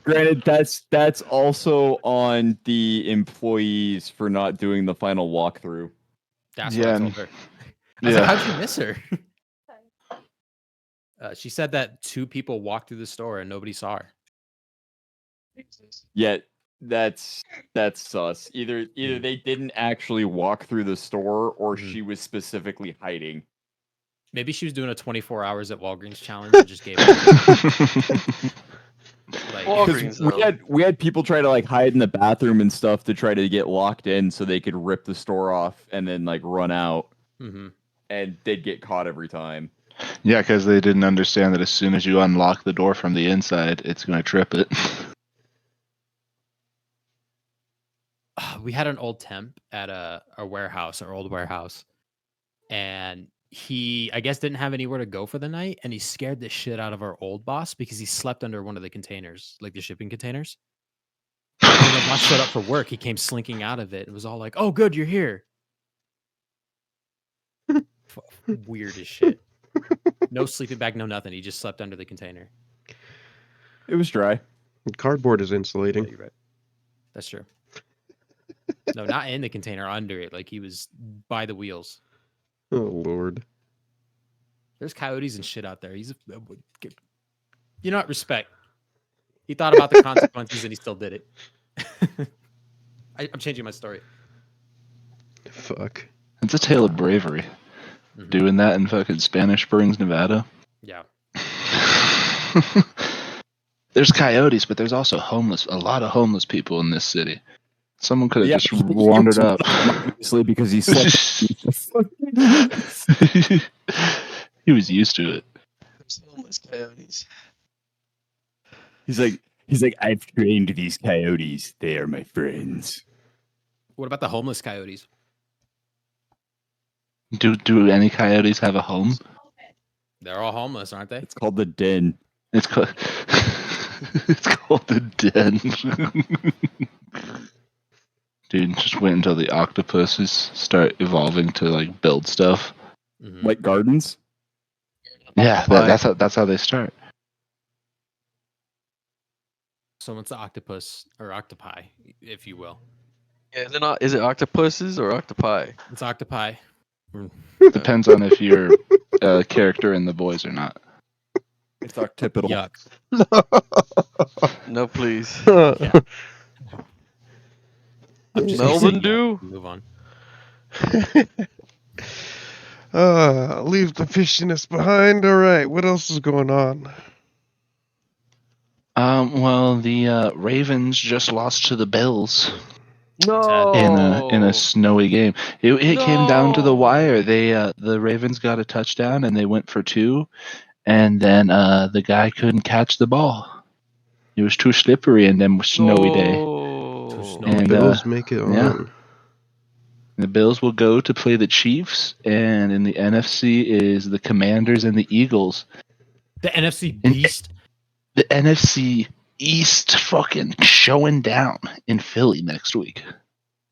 Granted, that's also on the employees for not doing the final walkthrough. That's what I told her. I was like, how'd you miss her? She said that 2 people walked through the store and nobody saw her. Yeah, that's sus. Either they didn't actually walk through the store or she was specifically hiding. Maybe she was doing a 24 hours at Walgreens challenge and just gave up. Walgreens, we had people try to like hide in the bathroom and stuff to try to get locked in so they could rip the store off and then like run out. Mm-hmm. And they'd get caught every time. Yeah, because they didn't understand that as soon as you unlock the door from the inside, it's going to trip it. we had an old temp at a warehouse, our old warehouse, and he, I guess, didn't have anywhere to go for the night, and he scared the shit out of our old boss because he slept under one of the containers, like the shipping containers. And when the boss showed up for work, he came slinking out of it. It was all like, "Oh, good, you're here." Weird as shit. No sleeping bag, no nothing. He just slept under the container. It was dry. Cardboard is Yeah, insulating. you're right. That's true. No, not in the container, under it. Like he was by the wheels. Oh Lord. There's coyotes and shit out there. He's, you know what? Respect. He thought about the consequences and he still did it. I'm changing my story. Fuck. It's a tale of bravery. Mhm. Doing that in fucking Spanish Springs, Nevada. Yeah. There's coyotes, but there's also a lot of homeless people in this city. Someone could have Yeah, just he wandered was up. obviously because he slept. He was used to it. Homeless coyotes. He's like, I've trained these coyotes. They are my friends. What about the homeless coyotes? Do any coyotes have a home? They're all homeless, aren't they? It's called the den. It's called it's called the den. Dude, just wait until the octopuses start evolving to like build stuff. Mhm. Like gardens. Yeah, Octopi. that's how they start. So it's the octopus or octopi, if you will. Yeah, is it not? Is it octopuses or octopi? It's octopi. Depends on if you're a character in the boys or not. It's occipital. Yuck. No, please. Yeah. I'm just Melvin gonna say yuck. do? Move on. Leave the fishiness behind. All right, what else is going on? Well, the Ravens just lost to the Bills No. in a snowy game. It came down to the No. wire. The Ravens got a touchdown and they went for two, and then the guy couldn't catch the ball. It was too slippery in them snowy day. Too No. snowy. And Bills make it yeah. on. The Bills will go to play the Chiefs, and in the NFC is the Commanders and the Eagles. The NFC And- beast. The NFC East fucking showing down in Philly next week.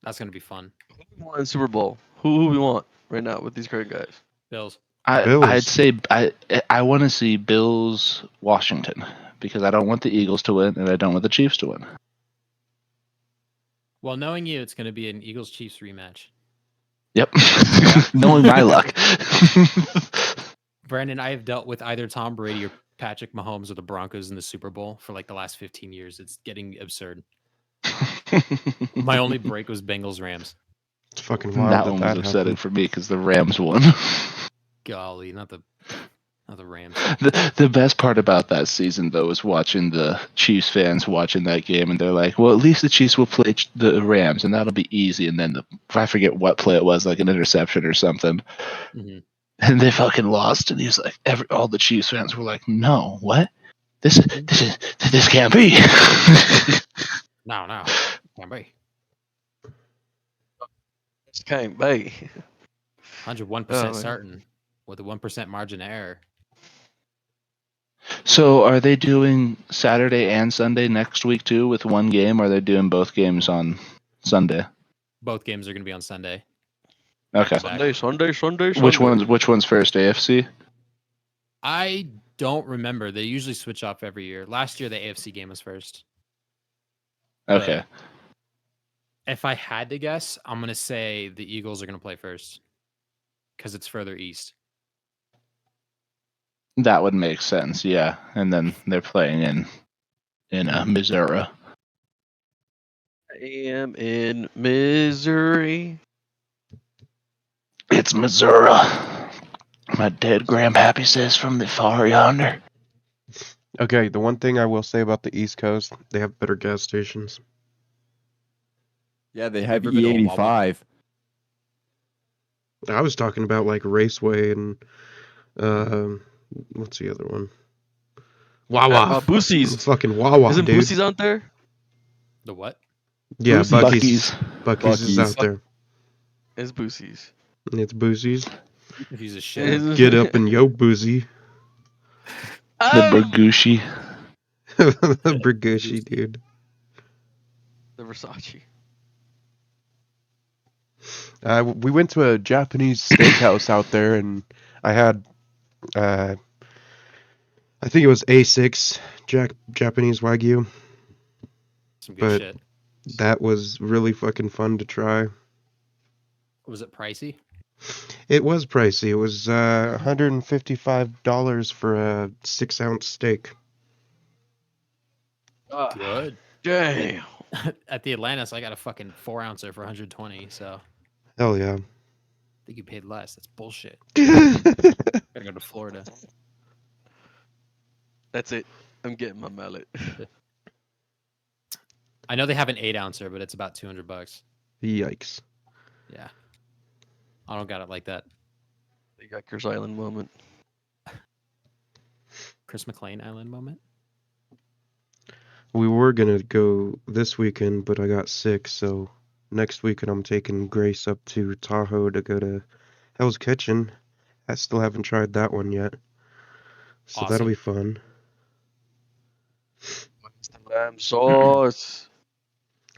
That's gonna be fun. Who won Super Bowl? Who we want right now with these current guys? Bills. Bills. I'd say I want to see Bills Washington because I don't want the Eagles to win and I don't want the Chiefs to win. Well, knowing you, it's gonna be an Eagles Chiefs rematch. Yep, knowing my luck. Brandon, I have dealt with either Tom Brady or Patrick Mahomes or the Broncos in the Super Bowl for like the last 15 years. It's getting absurd. My only break was Bengals Rams. It's fucking wild that one was upsetting happened. for me because the Rams won. Golly, not the Rams. The best part about that season, though, is watching the Chiefs fans watching that game, and they're like, well, at least the Chiefs will play the Rams, and that'll be easy. And then I forget what play it was, like an interception or something. Mhm. And they fucking lost, and he's like, all the Chiefs fans were like, no, what? This can't be. No, can't be. This can't be. 101% Oh, man. certain with a 1% margin of error. So are they doing Saturday and Sunday next week too with one game, or are they doing both games on Sunday? Both games are going to be on Sunday. Okay. Sunday. Which one's first, AFC? I don't remember. They usually switch off every year. Last year, the AFC game was first. Okay. If I had to guess, I'm going to say the Eagles are going to play first because it's further east. That would make sense, yeah. And then they're playing in Missouri. I am in Missouri. It's Missouri. My dead grandpappy says from the far yonder. Okay, the one thing I will say about the East Coast, they have better gas stations. Yeah, they have Ever been to a Wawa? E85. I was talking about like Raceway and what's the other one? Wawa. Boosie's. Fucking Wawa, Isn't dude. Boosie's out there? The what? Yeah, Boosie's. Bucky's. Bucky's. Bucky's is Buc-ee's. out there. It's Boosie's. It's Boosie's. Confuse a shit. Get up and yo, Boozy. The Oh! Bergushi. The Brigushi, dude. The Versace. We went to a Japanese steakhouse out there, and I had, I think it was A6 Japanese Wagyu. Some good But- shit. That was really fucking fun to try. Was it pricey? It was pricey. It was $155 for a 6-ounce steak. Good. Damn. At the Atlantis, I got a fucking 4-ouncer for 120. So I Hell yeah. think you paid less. That's bullshit. Gotta go to Florida. That's it. I'm getting my mallet. I know they have an 8-ouncer, but it's about $200. Yikes. Yeah. I don't got it like that. You got Chris Island moment. Chris McLean Island moment. We were gonna go this weekend, but I got sick, so next weekend I'm taking Grace up to Tahoe to go to Hell's Kitchen. I still haven't tried that one yet. So that'll Awesome. be fun. Lamb sauce.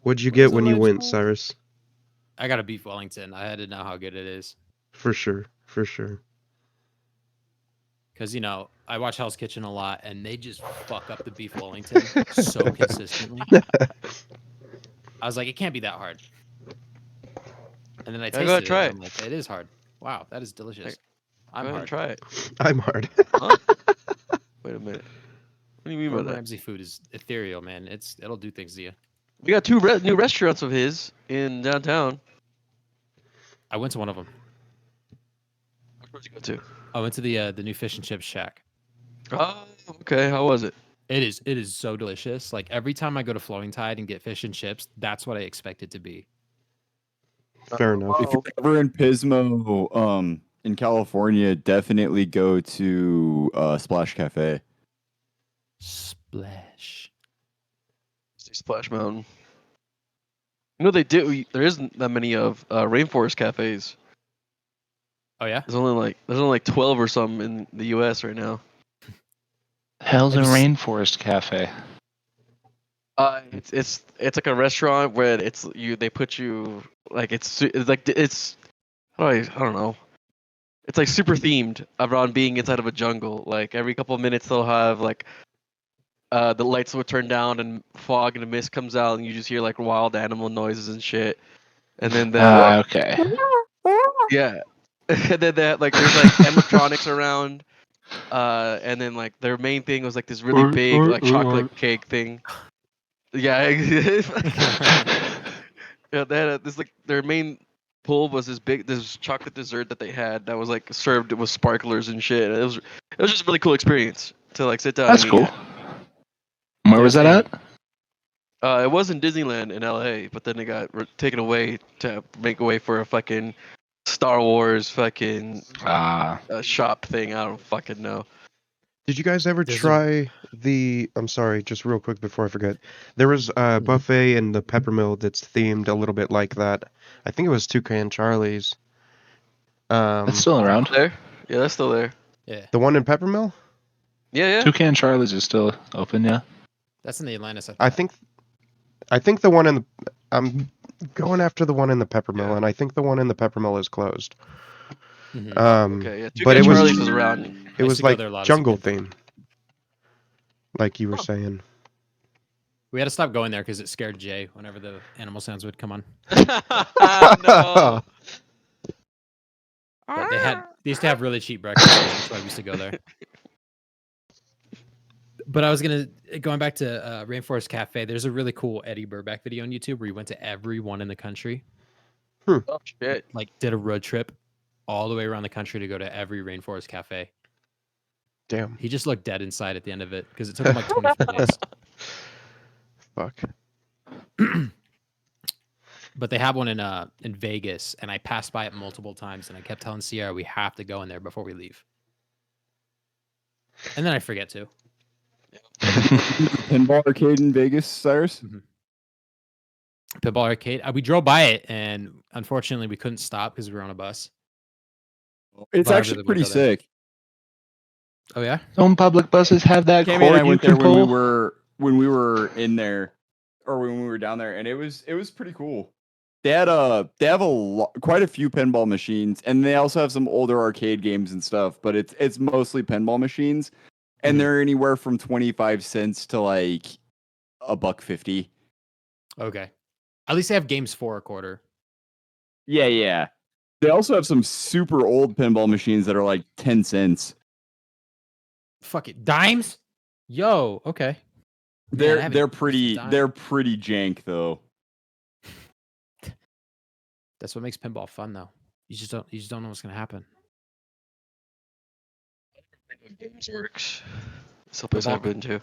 What'd you What get is a when you lamb went, sauce? Cyrus? I got a beef Wellington. I had to know how good it is. For sure. For sure. Because, I watch Hell's Kitchen a lot, and they just fuck up the beef Wellington so consistently. I was like, it can't be that hard. And then I tasted gotta it, try and it. I'm like, it is hard. Wow, that is delicious. I'm Go ahead hard. and try it. I'm hard. Wait a minute. What do you mean by Gordon that? Ramsay food is ethereal, man. It'll do things to you. We got two new restaurants of his in downtown. I went to one of them. Where'd you go to? I went to the new fish and chips shack. Oh, okay. How was it? It is so delicious. Like every time I go to Flowing Tide and get fish and chips, that's what I expect it to be. Fair enough. If you're ever in Pismo, in California, definitely go to Splash Cafe. Splash. Splash Mountain. They do. There isn't that many of rainforest cafes. Oh yeah. There's only like 12 or some in the U.S. right now. Hell's a Have you s- Rainforest Cafe. It's like a restaurant where they put you like it's I don't know. It's like super themed around being inside of a jungle. Like every couple of minutes they'll have like the lights will turn down and fog and a mist comes out and you just hear like wild animal noises and shit. And then Okay. yeah. And then there's like animatronics around. And then like their main thing was like this really big like chocolate cake thing. Yeah. Yeah, they had this like their main pull was this chocolate dessert that they had that was like served with sparklers and shit. It was just a really cool experience to like sit down. That's and cool. eat. Where was that at? It was in Disneyland in LA, but then it got taken away to make way for a fucking Star Wars fucking shop thing. I don't fucking know. Did you guys ever There's a- try I'm sorry, just real quick before I forget. There was a buffet in the Peppermill that's themed a little bit like that. I think it was Toucan Charlie's. It's still around. There? Yeah, that's still there. Yeah. The one in Peppermill? Yeah. Toucan Charlie's is still open, yeah. That's in the Atlantis. I think the one in the I'm going after the one in the Peppermill, and I think the one in the Peppermill is closed. Mhm. Okay, yeah. But Toucan it was Charlie's is around. I it used was to go like there a lot as a jungle kid. theme, like you were saying. We had to stop going there because it scared Jay whenever the animal sounds would come on. No. But they used to have really cheap breakfast. That's why we used to go there. But I was going back to Rainforest Cafe. There's a really cool Eddie Burback video on YouTube where he went to every one in the country. Oh shit. Like did a road trip all the way around the country to go to every Rainforest Cafe. Damn. He just looked dead inside at the end of it because it took him like 24 days. Fuck. But they have one in Vegas, and I passed by it multiple times, and I kept telling Sierra we have to go in there before we leave. And then I forget to. Pinball arcade in Vegas, Cyrus? Pinball arcade. We drove by it, and unfortunately, we couldn't stop because we were on a bus. It's But I actually really wanna pretty go there. sick. Oh yeah. Don't public buses have that Cammy and I cord you went there can when pull? we were in there, or when we were down there, and it was pretty cool. They have quite a few pinball machines, and they also have some older arcade games and stuff. But it's mostly pinball machines, and Mhm. they're anywhere from 25 cents to like $1.50. Okay. At least they have games for a quarter. Yeah, yeah. They also have some super old pinball machines that are like 10 cents. Fuck it, dimes. Yo, okay. Man, I They're haven't they're used a pretty dime. they're pretty jank though. That's what makes pinball fun, though. You just don't know what's gonna happen. Games Works. It's the place I've been to.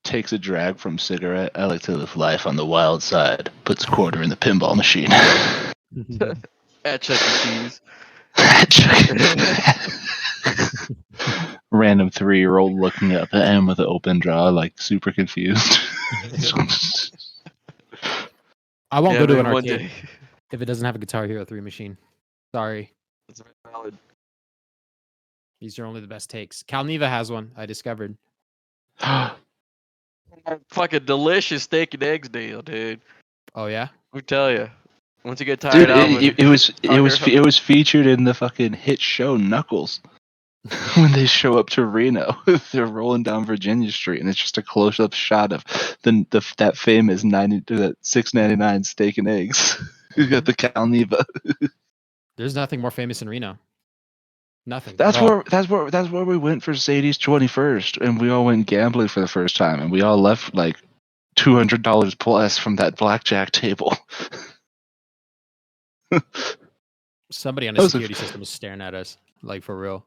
Takes a drag from cigarette. I like to live life on the wild side. Puts a quarter in the pinball machine. At Chuck E. Cheese. Random 3-year-old looking up at him with an open jaw, like super confused. I won't Yeah, go to maybe an one arcade day. if it doesn't have a Guitar Hero 3 machine. Sorry, That's very valid. these are only the best takes. Calneva has one. I discovered. Fucking delicious steak and eggs deal, dude. Oh yeah. We tell you. Once you get tired Dude, out of it was featured in the fucking hit show Knuckles. When they show up to Reno, they're rolling down Virginia Street, and it's just a close-up shot of that famous $6.99 steak and eggs. You got the Calneva. There's nothing more famous in Reno. Nothing. That's at all. where we went for Sadie's 21st, and we all went gambling for the first time, and we all left like $200 plus from that blackjack table. Somebody on That a was a- security system is staring at us, like for real.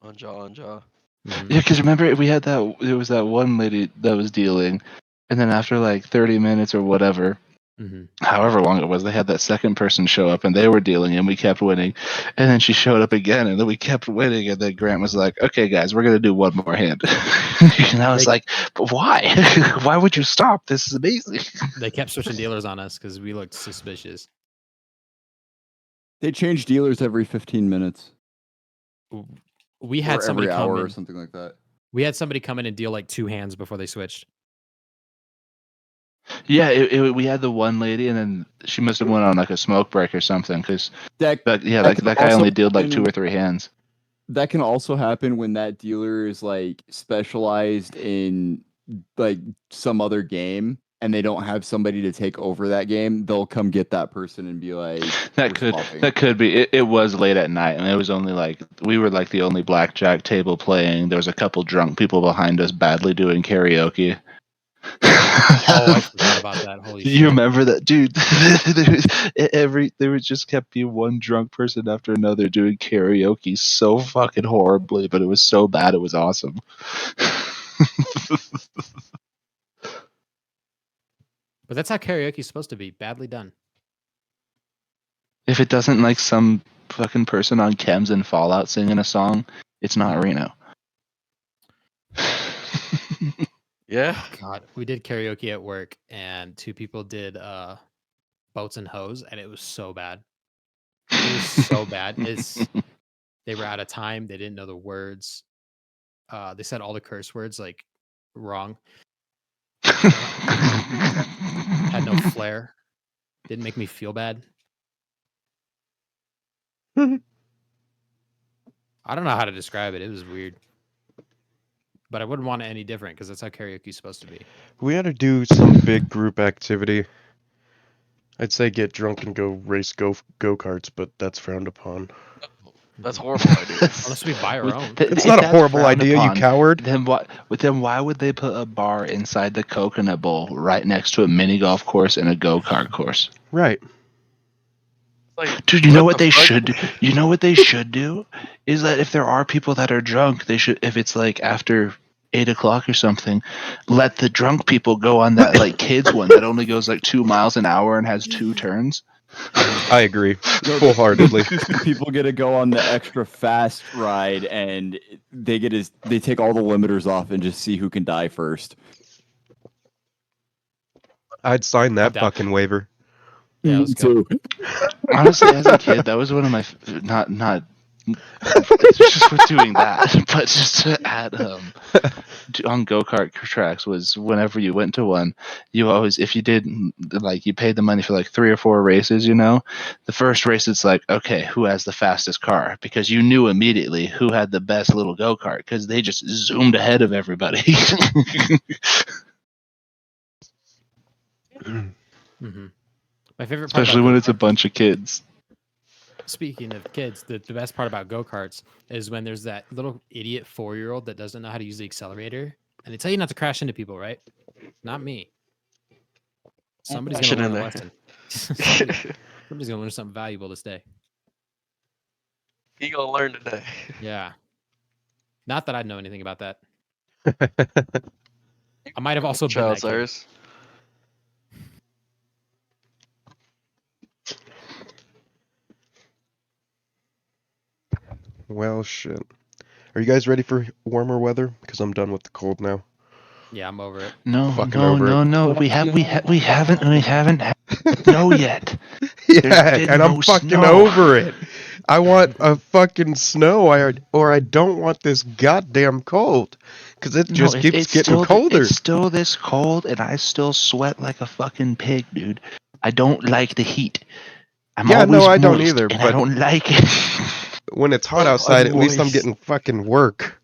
on jaw. Mhm. Yeah, because remember we had that. There was that one lady that was dealing, and then after like 30 minutes or whatever, Mhm. however long it was, they had that second person show up, and they were dealing, and we kept winning. And then she showed up again, and then we kept winning. And then Grant was like, "Okay, guys, we're gonna do one more hand." And I was like, "But why? Why would you stop? This is amazing." They kept switching dealers on us because we looked suspicious. They change dealers every 15 minutes. We had Or somebody every come hour in. or something like that. We had somebody come in and deal like 2 hands before they switched. Yeah, we had the one lady, and then she must have went on like a smoke break or something. Because That that can guy also only dealed like happen- 2 or 3 hands. That can also happen when that dealer is like specialized in like some other game and they don't have somebody to take over that game. They'll come get that person and be like, That could be. It was late at night, and it was only like we were like the only blackjack table playing. There was a couple drunk people behind us badly doing karaoke. Oh, I forgot about that. Holy shit. You remember that, dude? There was just kept being one drunk person after another doing karaoke so fucking horribly, but it was so bad it was awesome. But that's how karaoke is supposed to be. Badly done. If it doesn't like some fucking person on chems and Fallout singing a song, it's not Reno. Yeah. God, we did karaoke at work, and 2 people did boats and hoes, and it was so bad. It was so bad. They were out of time. They didn't know the words. They said all the curse words like wrong. Had no flair. Didn't make me feel bad. I don't know how to describe it. It was weird. But I wouldn't want it any different because that's how karaoke is supposed to be. We had to do some big group activity. I'd say get drunk and go race go-karts, but that's frowned upon. That's a horrible idea. Unless we buy our own. It's not a horrible idea, you coward. Then why would they put a bar inside the coconut bowl right next to a mini golf course and a go-kart course? Right. Like, Dude, you know what the they fuck? should do? You know what they should do? Is that if there are people that are drunk, they should, if it's like after 8 o'clock or something, let the drunk people go on that like kids one that only goes like 2 miles an hour and has 2 turns. I agree. Full-heartedly. People get to go on the extra fast ride and they take all the limiters off and just see who can die first. I'd sign that down. fucking waiver. Yeah, Me let's go. too. Honestly, as a kid, that was one of my not just for doing that, but just to add on go-kart tracks was whenever you went to one, you always, if you did, like, you paid the money for like 3 or 4 races, the first race it's like, okay, who has the fastest car, because you knew immediately who had the best little go-kart because they just zoomed ahead of everybody. Mm-hmm. My favorite part Especially about when it's a go-karts, bunch of kids. speaking of kids, the best part about go-karts is when there's that little idiot 4-year-old that doesn't know how to use the accelerator, and they tell you not to crash into people, right? Not me. Somebody's Crashing gonna learn in a there. lesson. Somebody's gonna learn something valuable this day. You gonna learn today. Yeah. Not that I know anything about that. I might have also been Child that kid. Cyrus. Well, shit. Are you guys ready for warmer weather? Because I'm done with the cold now. Yeah, I'm over it. No, Fucking no, over no, it. no. We haven't snow yet. Yeah, been and I'm no fucking snow. over it. I want a fucking snow, or I don't want this goddamn cold, because it just No, keeps getting colder. It's still this cold, and I still sweat like a fucking pig, dude. I don't like the heat. I'm Yeah, always no, I don't moist, either, and I but don't like it. when it's hot Oh, outside, I'm at least I'm moist. getting fucking work.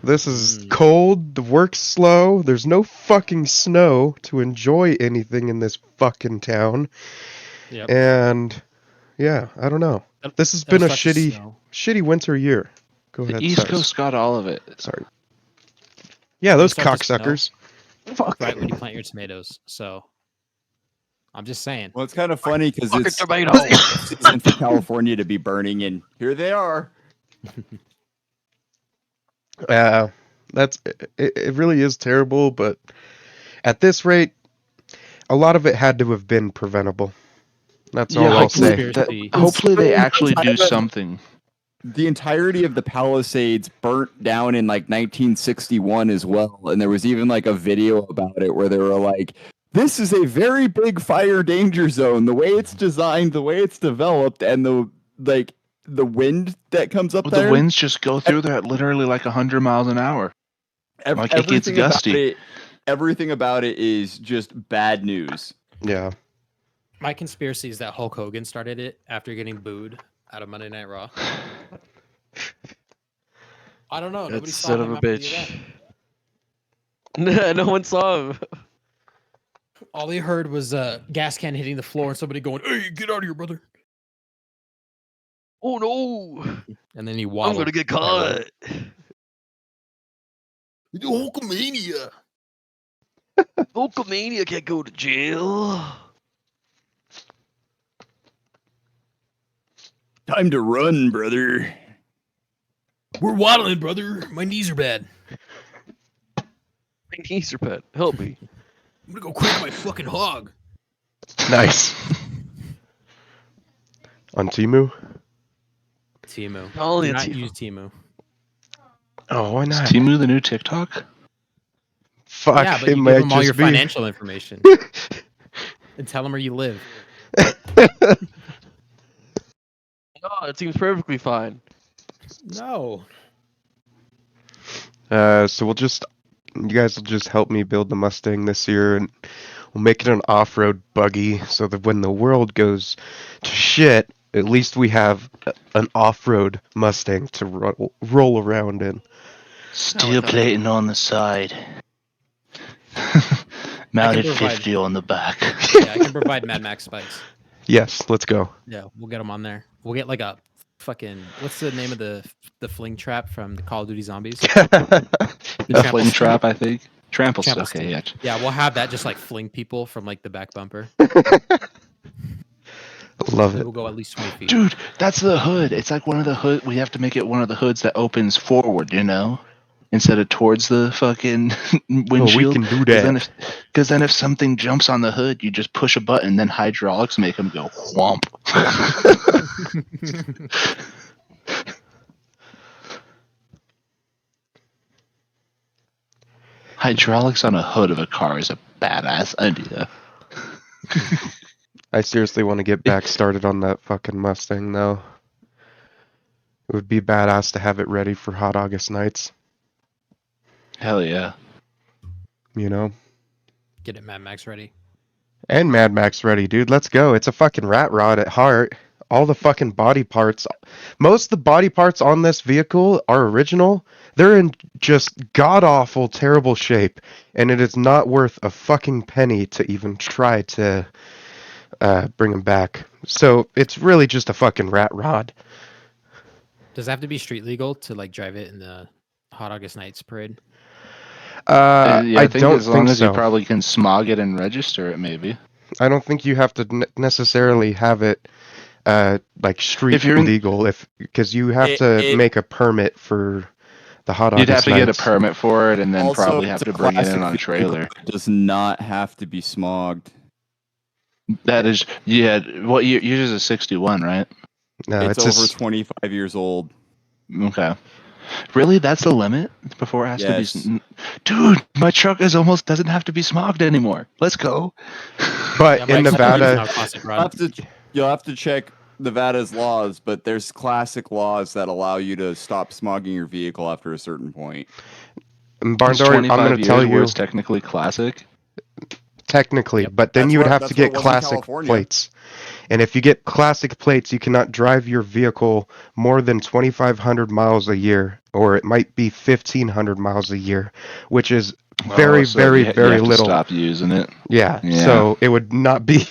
This is Mm. cold, the work's slow, there's no fucking snow to enjoy anything in this fucking town, Yep. and yeah, I don't know. This has been a That'll start to snow. shitty winter year. Go The ahead, East Cyrus. Coast got all of it. Sorry. Yeah, those start to snow. cocksuckers. Fuck. Right when you plant your tomatoes. So I'm just saying. Well, it's kind of funny because Fucking it's tomato. season for California to be burning, and here they are. It really is terrible, but at this rate, a lot of it had to have been preventable. That's all I'll say. Conspiracy. Hopefully they actually do something. The entirety of the Palisades burnt down in like 1961 as well, and there was even like a video about it where they were like, "This is a very big fire danger zone. The way it's designed, the way it's developed, and the wind that comes up The there. winds just go through there at literally like 100 miles an hour. Like, it gets gusty. Everything about it is just bad news. Yeah. My conspiracy is that Hulk Hogan started it after getting booed out of Monday Night Raw. I don't know. That Nobody saw son him of a after the bitch. event. No one saw him. All they heard was a gas can hitting the floor and somebody going, "Hey, get out of here, brother!" Oh no! And then he I'm waddled. gonna get caught. Hulkamania. Hulkamania can't go to jail. Time to run, brother. We're waddling, brother. My knees are bad. My knees are bad. Help me. I'm gonna go crack my fucking hog. Nice. On Temu? Temu. Only Do not Temu. use Temu. Oh, why Is not? Temu the new TikTok? Fuck, Yeah, but it you might give them all your just be. financial information and tell them where you live. No, it seems perfectly fine. No. So you guys will just help me build the Mustang this year, and we'll make it an off-road buggy, so that when the world goes to shit, at least we have an off-road Mustang to roll around in. Steel plating on the side. Mounted provide- 50 on the back. Yeah, I can provide Mad Max spikes. Yes, let's go. Yeah, we'll get them on there. We'll get like a fucking what's the name of the fling trap from the Call of Duty Zombies? The trample fling stick. trap, I think. Trample Trample stick. Okay, yeah. Yeah, we'll have that just like fling people from like the back bumper. Love It it. will go at least 20 feet. Dude, that's the hood. It's like one of the hood. We have to make it one of the hoods that opens forward, instead of towards the fucking windshield. can do that. Because then if something jumps on the hood, you just push a button, then hydraulics make them go whomp. Hydraulics on a hood of a car is a badass idea. I seriously want to get back started on that fucking Mustang, though. It would be badass to have it ready for hot August nights, Hell yeah. you know? Get it Mad Max ready. And Mad Max ready, dude. Let's go. It's a fucking rat rod at heart. All the fucking body parts, most of the body parts on this vehicle are original. They're in just god-awful, terrible shape, and it is not worth a fucking penny to even try to bring them back. So it's really just a fucking rat rod. Does it have to be street legal to like drive it in the Hot August Nights parade? Yeah, I think don't as long think as you so. probably can smog it and register it, maybe. I don't think you have to necessarily have it like street If you're in- legal, because you have to make a permit for the hot You'd have August to get a nights. permit for it, and then Also, probably it's have a to bring it in classic on a vehicle. trailer. It does not have to be smogged. That is, yeah. What yours is a 61, right? No, It's over 25 years old. Okay. Really, that's the limit before it has Yes. to be. Dude, my truck doesn't have to be smogged anymore. Let's go. But Yeah, in my except for using Nevada, our classic rod. You'll have to check Nevada's laws, but there's classic laws that allow you to stop smogging your vehicle after a certain point. Barndor, I'm going to tell you, it's technically classic. technically, Yep. but then That's you would what- have that's to what get it was in classic California. plates. And if you get classic plates, you cannot drive your vehicle more than 2,500 miles a year, or it might be 1,500 miles a year, which is very, very, you very have to little. stop using it. Yeah, Yeah. so it would not be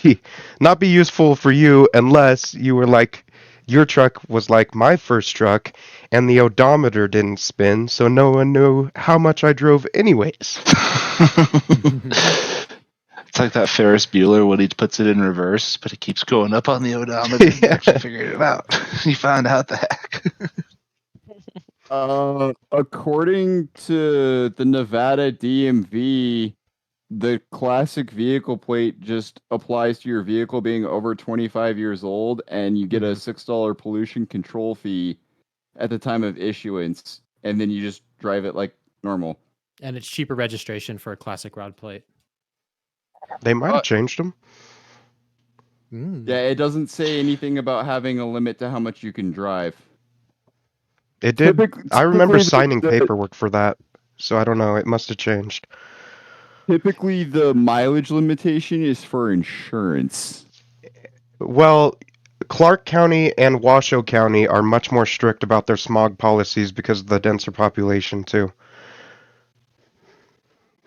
useful for you unless you were like your truck was like my first truck and the odometer didn't spin, so no one knew how much I drove anyways. It's like that Ferris Bueller when he puts it in reverse, but it keeps going up on the odometer. Yeah. You actually figured it out. You found out the hack. According to the Nevada DMV, the classic vehicle plate just applies to your vehicle being over 25 years old, and you get a $6 pollution control fee at the time of issuance, and then you just drive it like normal. And it's cheaper registration for a classic rod plate. They might have changed them. Yeah, it doesn't say anything about having a limit to how much you can drive. It did. I remember typically signing the- paperwork for that, so I don't know. It must have changed. Typically, the mileage limitation is for insurance. Well, Clark County and Washoe County are much more strict about their smog policies because of the denser population, too.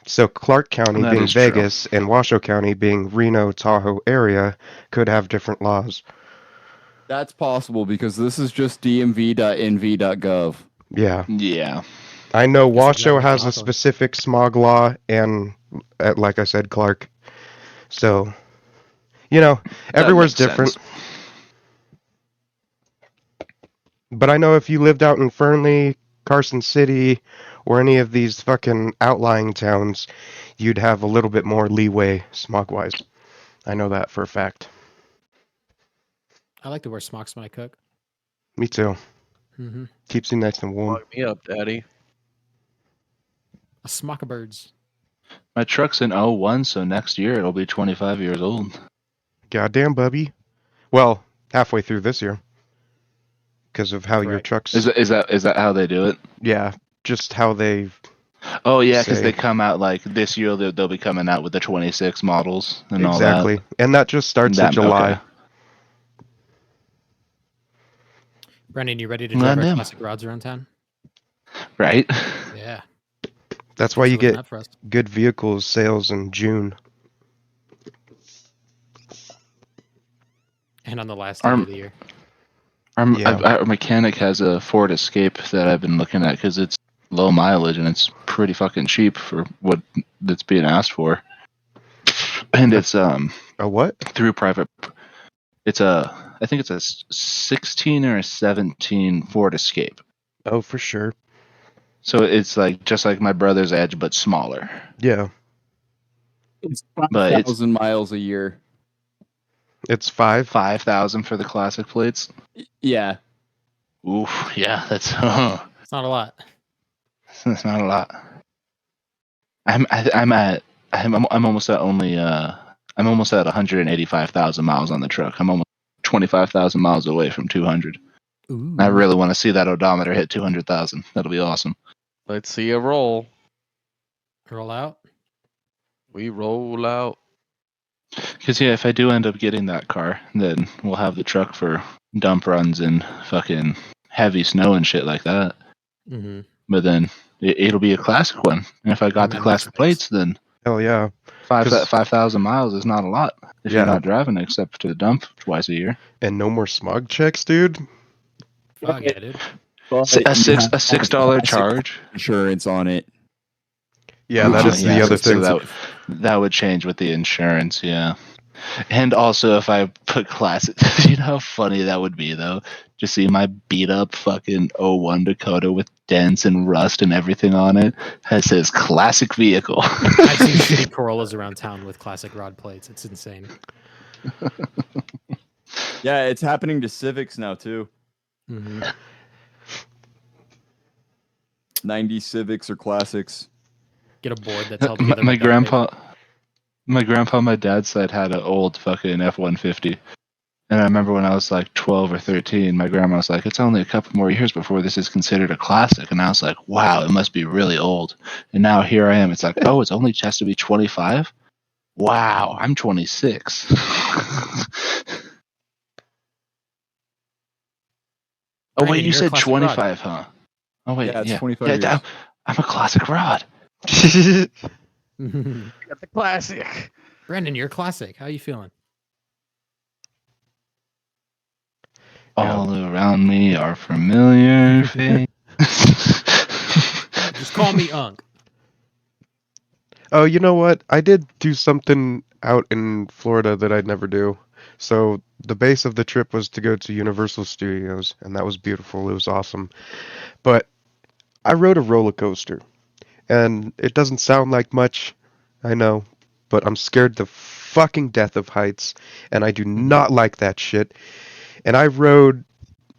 So Clark County That being is true. Vegas and Washoe County being Reno, Tahoe area could have different laws. That's possible because this is just dmv.nv.gov. Yeah. Yeah. I know Guess it's Washoe not has a Hawthorne. specific smog law and, like I said, Clark. So, everywhere's makes different. sense. But I know if you lived out in Fernley, Carson City, or any of these fucking outlying towns, you'd have a little bit more leeway smog-wise. I know that for a fact. I like to wear smocks when I cook. Me too. Mm-hmm. Keeps you nice and warm. Lock me up, Daddy. A smock of birds. My truck's in 01, so next year it'll be 25 years old. Goddamn, Bubby. Well, halfway through this year. Because of how your Correct. truck's... Is that how they do it? Yeah, just how they... Oh yeah, because Say. they come out like this year. They'll be coming out with the 26 models and all Exactly. And that just starts in that. July. Okay. Brendan, you ready to Well, drive our damn. classic rods around town? Right? Yeah. That's why you Looking get up for us. good vehicles sales in June. And on the last day Our- of the year. Our mechanic has a Ford Escape that I've been looking at because it's low mileage and it's pretty fucking cheap for what that's being asked for. And it's A what? through private. I think it's a 16 or a 17 Ford Escape. Oh, for sure. So it's like just like my brother's Edge, but smaller. Yeah. It's But it's- 5,000 miles a year. It's 5. 5,000 for the classic plates. Yeah. Oof, yeah, that's It's not a lot. that's not a lot. I'm almost at only I'm almost at 185,000 miles on the truck. I'm almost 25,000 miles away from 200. Ooh. I really want to see that odometer hit 200,000. That'll be awesome. Let's see a roll. Roll out. We roll out. Because, yeah, if I do end up getting that car, then we'll have the truck for dump runs and fucking heavy snow and shit like that. Mm-hmm. But then it'll be a classic one. And if I got the Remember classic space. plates, then Hell yeah. 5,000 miles is not a lot if Yeah. you're not driving except to the dump twice a year. And no more smog checks, dude. Fuck yeah, dude. But A you $6 have to have $6 classic charge. insurance on it. Yeah, that Oh, is yeah, the other so thing. that would change with the insurance, yeah. And also, if I put classic, you know how funny that would be, though? Just see my beat up fucking '01 Dakota with dents and rust and everything on it. That says classic vehicle. I've seen shitty Corollas around town with classic rod plates. It's insane. Yeah, it's happening to Civics now too. Mm-hmm. 90 Civics or classics. Get a board that's held together. my by duct tape. grandpa on my dad's side had an old fucking F-150. And I remember when I was like 12 or 13, my grandma was like, it's only a couple more years before this is considered a classic. And I was like, wow, it must be really old. And now here I am. It's like, oh, it's only has to be 25? Wow, I'm 26. Oh, Brandon, wait, you you're a said classic 25, huh? Oh, wait, Yeah, it's yeah. 25 Yeah, years. I'm a classic rod. Got the classic. Brandon, you're a classic. How you feeling? All around me are familiar faces. Just call me Unk. Oh, you know what? I did do something out in Florida that I'd never do. So the base of the trip was to go to Universal Studios, and that was beautiful. It was awesome. But I rode a roller coaster, and it doesn't sound like much, I know, but I'm scared to fucking death of heights, and I do not like that shit. And I rode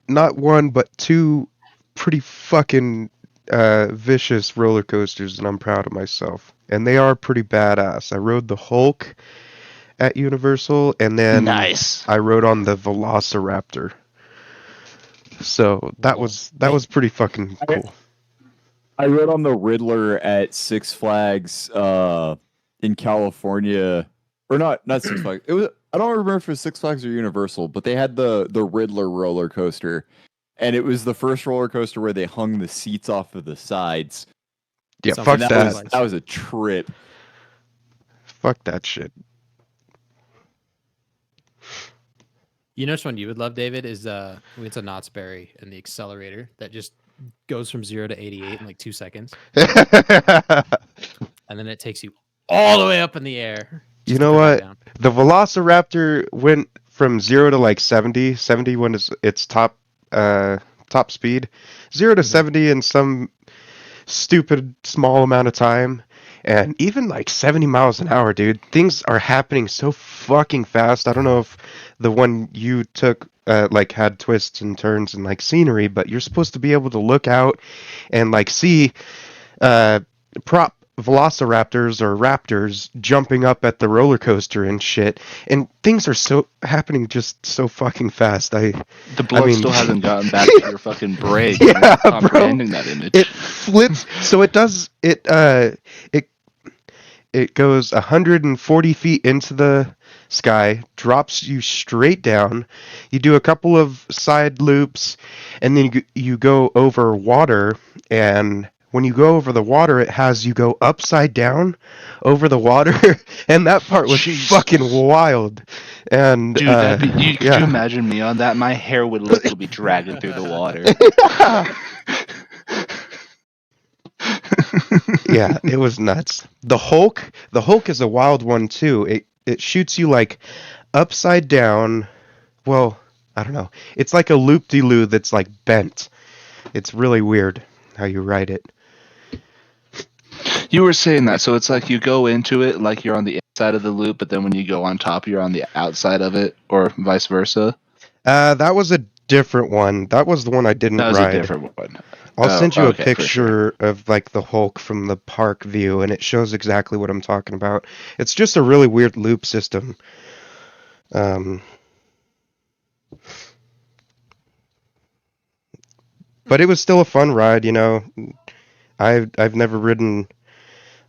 not one, but two pretty fucking vicious roller coasters, and I'm proud of myself. And they are pretty badass. I rode the Hulk at Universal, and then Nice. I rode on the Velociraptor. So that was pretty fucking cool. I rode on the Riddler at Six Flags in California. Or not Six Flags. It was, I don't remember if it was Six Flags or Universal, but they had the Riddler roller coaster. And it was the first roller coaster where they hung the seats off of the sides. Yeah, Sounds fuck like that. That was a trip. Fuck that shit. You know which one you would love, David? Is it's a Knott's Berry and the accelerator that just goes from 0 to 88 in like 2 seconds, and then it takes you all the way up in the air. You just to know come back what? down. The Velociraptor went from 0 to like 70. 70 when its top speed. 0 to 70 in some stupid small amount of time. And even like 70 miles an hour, dude. Things are happening so fucking fast. I don't know if the one you took like had twists and turns and like scenery, but you're supposed to be able to look out and like see prop velociraptors or raptors jumping up at the roller coaster and shit, and things are so happening just so fucking fast. The blood still hasn't gotten back to your fucking brain. Yeah, You're not bro. comprehending that image. It flips, so it does it goes 140 feet into the sky, drops you straight down. You do a couple of side loops, and then you go over water. And when you go over the water, it has you go upside down over the water, and that part was Jesus. fucking wild. And Dude, could you imagine me on that? My hair would literally be dragging through the water. Yeah, it was nuts. The Hulk is a wild one too. It shoots you like upside down. Well, I don't know. It's like a loop-de-loo that's like bent. It's really weird how you ride it. You were saying that, so it's like you go into it like you're on the inside of the loop, but then when you go on top, you're on the outside of it, or vice versa. That was a different one. That was the one I didn't That was a ride. different one. I'll Oh, send you okay, a for picture of like the Hulk from the park view, and it shows exactly what I'm talking about. It's just a really weird loop system. But it was still a fun ride, you know. I've never ridden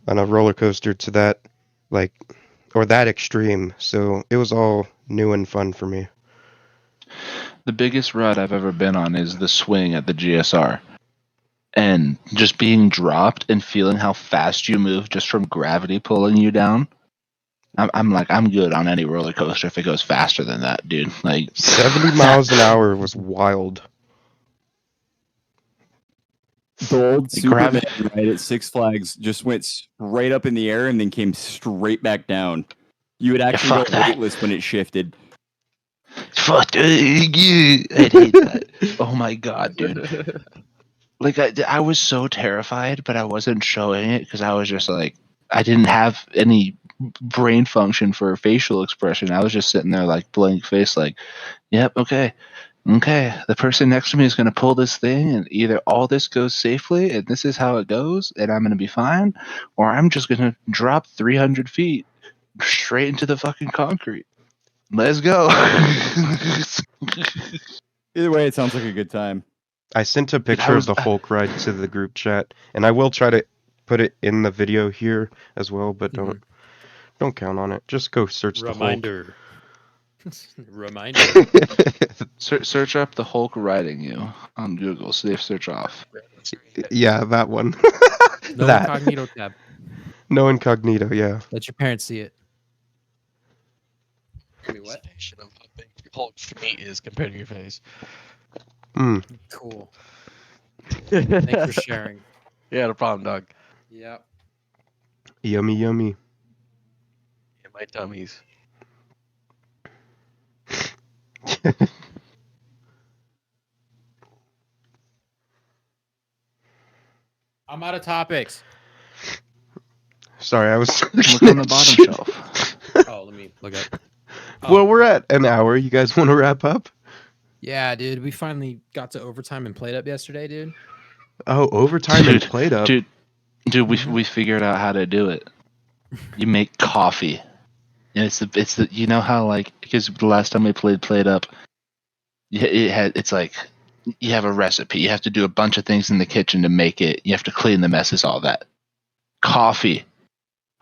on a roller coaster to that like or that extreme, so it was all new and fun for me. The biggest ride I've ever been on is the swing at the GSR. And just being dropped and feeling how fast you move just from gravity pulling you down. I'm good on any roller coaster if it goes faster than that, dude. Like 70 miles an hour was wild. The old Grab Superman ride at Six Flags just went straight up in the air and then came straight back down. You would actually fuck go that. weightless when it shifted. Fuck you. I'd hate that. Oh my god, dude. Like I was so terrified, but I wasn't showing it because I was just like I didn't have any brain function for facial expression. I was just sitting there like blank face, like, yep, okay. The person next to me is going to pull this thing, and either all this goes safely, and this is how it goes, and I'm going to be fine, or I'm just going to drop 300 feet straight into the fucking concrete. Let's go. Either way, it sounds like a good time. I sent a picture was- of the Hulk ride to the group chat, and I will try to put it in the video here as well, but don't count on it. Just go search Reminder. Reminder. the Hulk. Search up the Hulk riding you on Google. Safe search off. Yeah, that one. No That. incognito tab. No incognito, yeah. Let your parents see it. Wait, what? Of how big Hulk's meat is compared to your face. Mm. Cool. Thanks for sharing. Yeah, no problem, dog. Yep. Yummy, yummy. Yeah, my tummies. I'm out of topics. Sorry, I was Look on the bottom shelf. Oh, let me look up. Well, we're at an hour. You guys want to wrap up? Yeah, dude. We finally got to overtime and played up yesterday, dude. Oh, overtime and Dude, played up. Dude, we figured out how to do it. You make coffee, and it's the you know how like because the last time we played up, it's like you have a recipe. You have to do a bunch of things in the kitchen to make it. You have to clean the messes, all that. Coffee,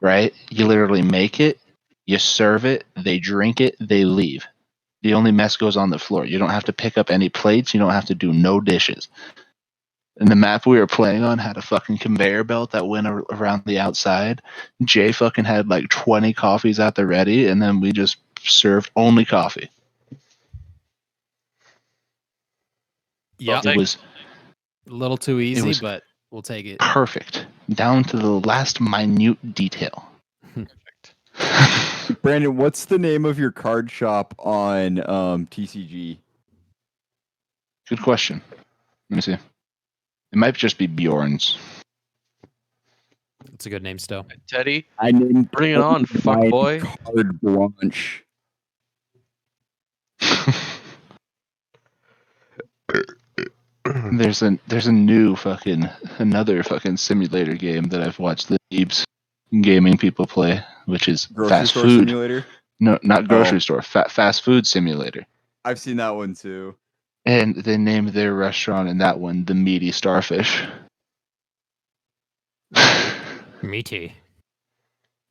right? You literally make it, you serve it, they drink it, they leave. The only mess goes on the floor. You don't have to pick up any plates. You don't have to do no dishes. And the map we were playing on had a fucking conveyor belt that went around the outside. Jay fucking had like 20 coffees at the ready, and then we just served only coffee. Yeah, It was a little too easy, was- but we'll take it. perfect, down to the last minute detail. Brandon, what's the name of your card shop on TCG? Good question. Let me see. It might just be Bjorn's. It's a good name still. Teddy, I named bring it on, fuck boy. Card Blanche. There's a new another fucking simulator game that I've watched the Eebs gaming people play, which is Grocery fast store food. simulator. No, not grocery Oh. store. Fast food simulator. I've seen that one too. And they named their restaurant in that one the Meaty Starfish. Meaty.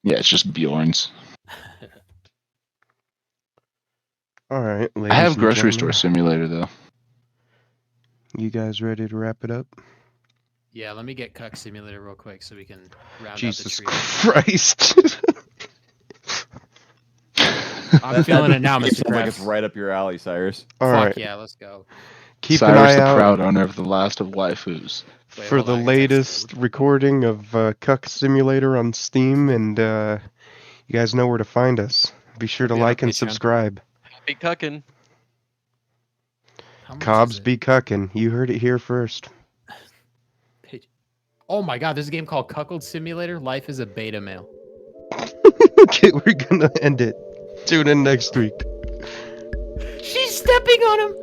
Yeah, it's just Bjorn's. All right. I have ladies and grocery store gentlemen, simulator though. You guys ready to wrap it up? Yeah, let me get Cuck Simulator real quick so we can round Jesus out the Christ. trio. I'm feeling it now, It Mr. sounds like it's Krabs. right up your alley, Cyrus. All Fuck right. yeah, let's go. Keep Cyrus, an the eye out proud owner of the last of waifus. Wait, for hold the on, I gotta text latest Code. recording of Cuck Simulator on Steam, and you guys know where to find us. Be sure to Be on our like and Patreon. subscribe. Happy cucking. How much Cobb's is it? be cucking. You heard it here first. Oh my god, there's a game called Cuckold Simulator. Life is a beta male. Okay, we're gonna end it. Tune in next week. She's stepping on him.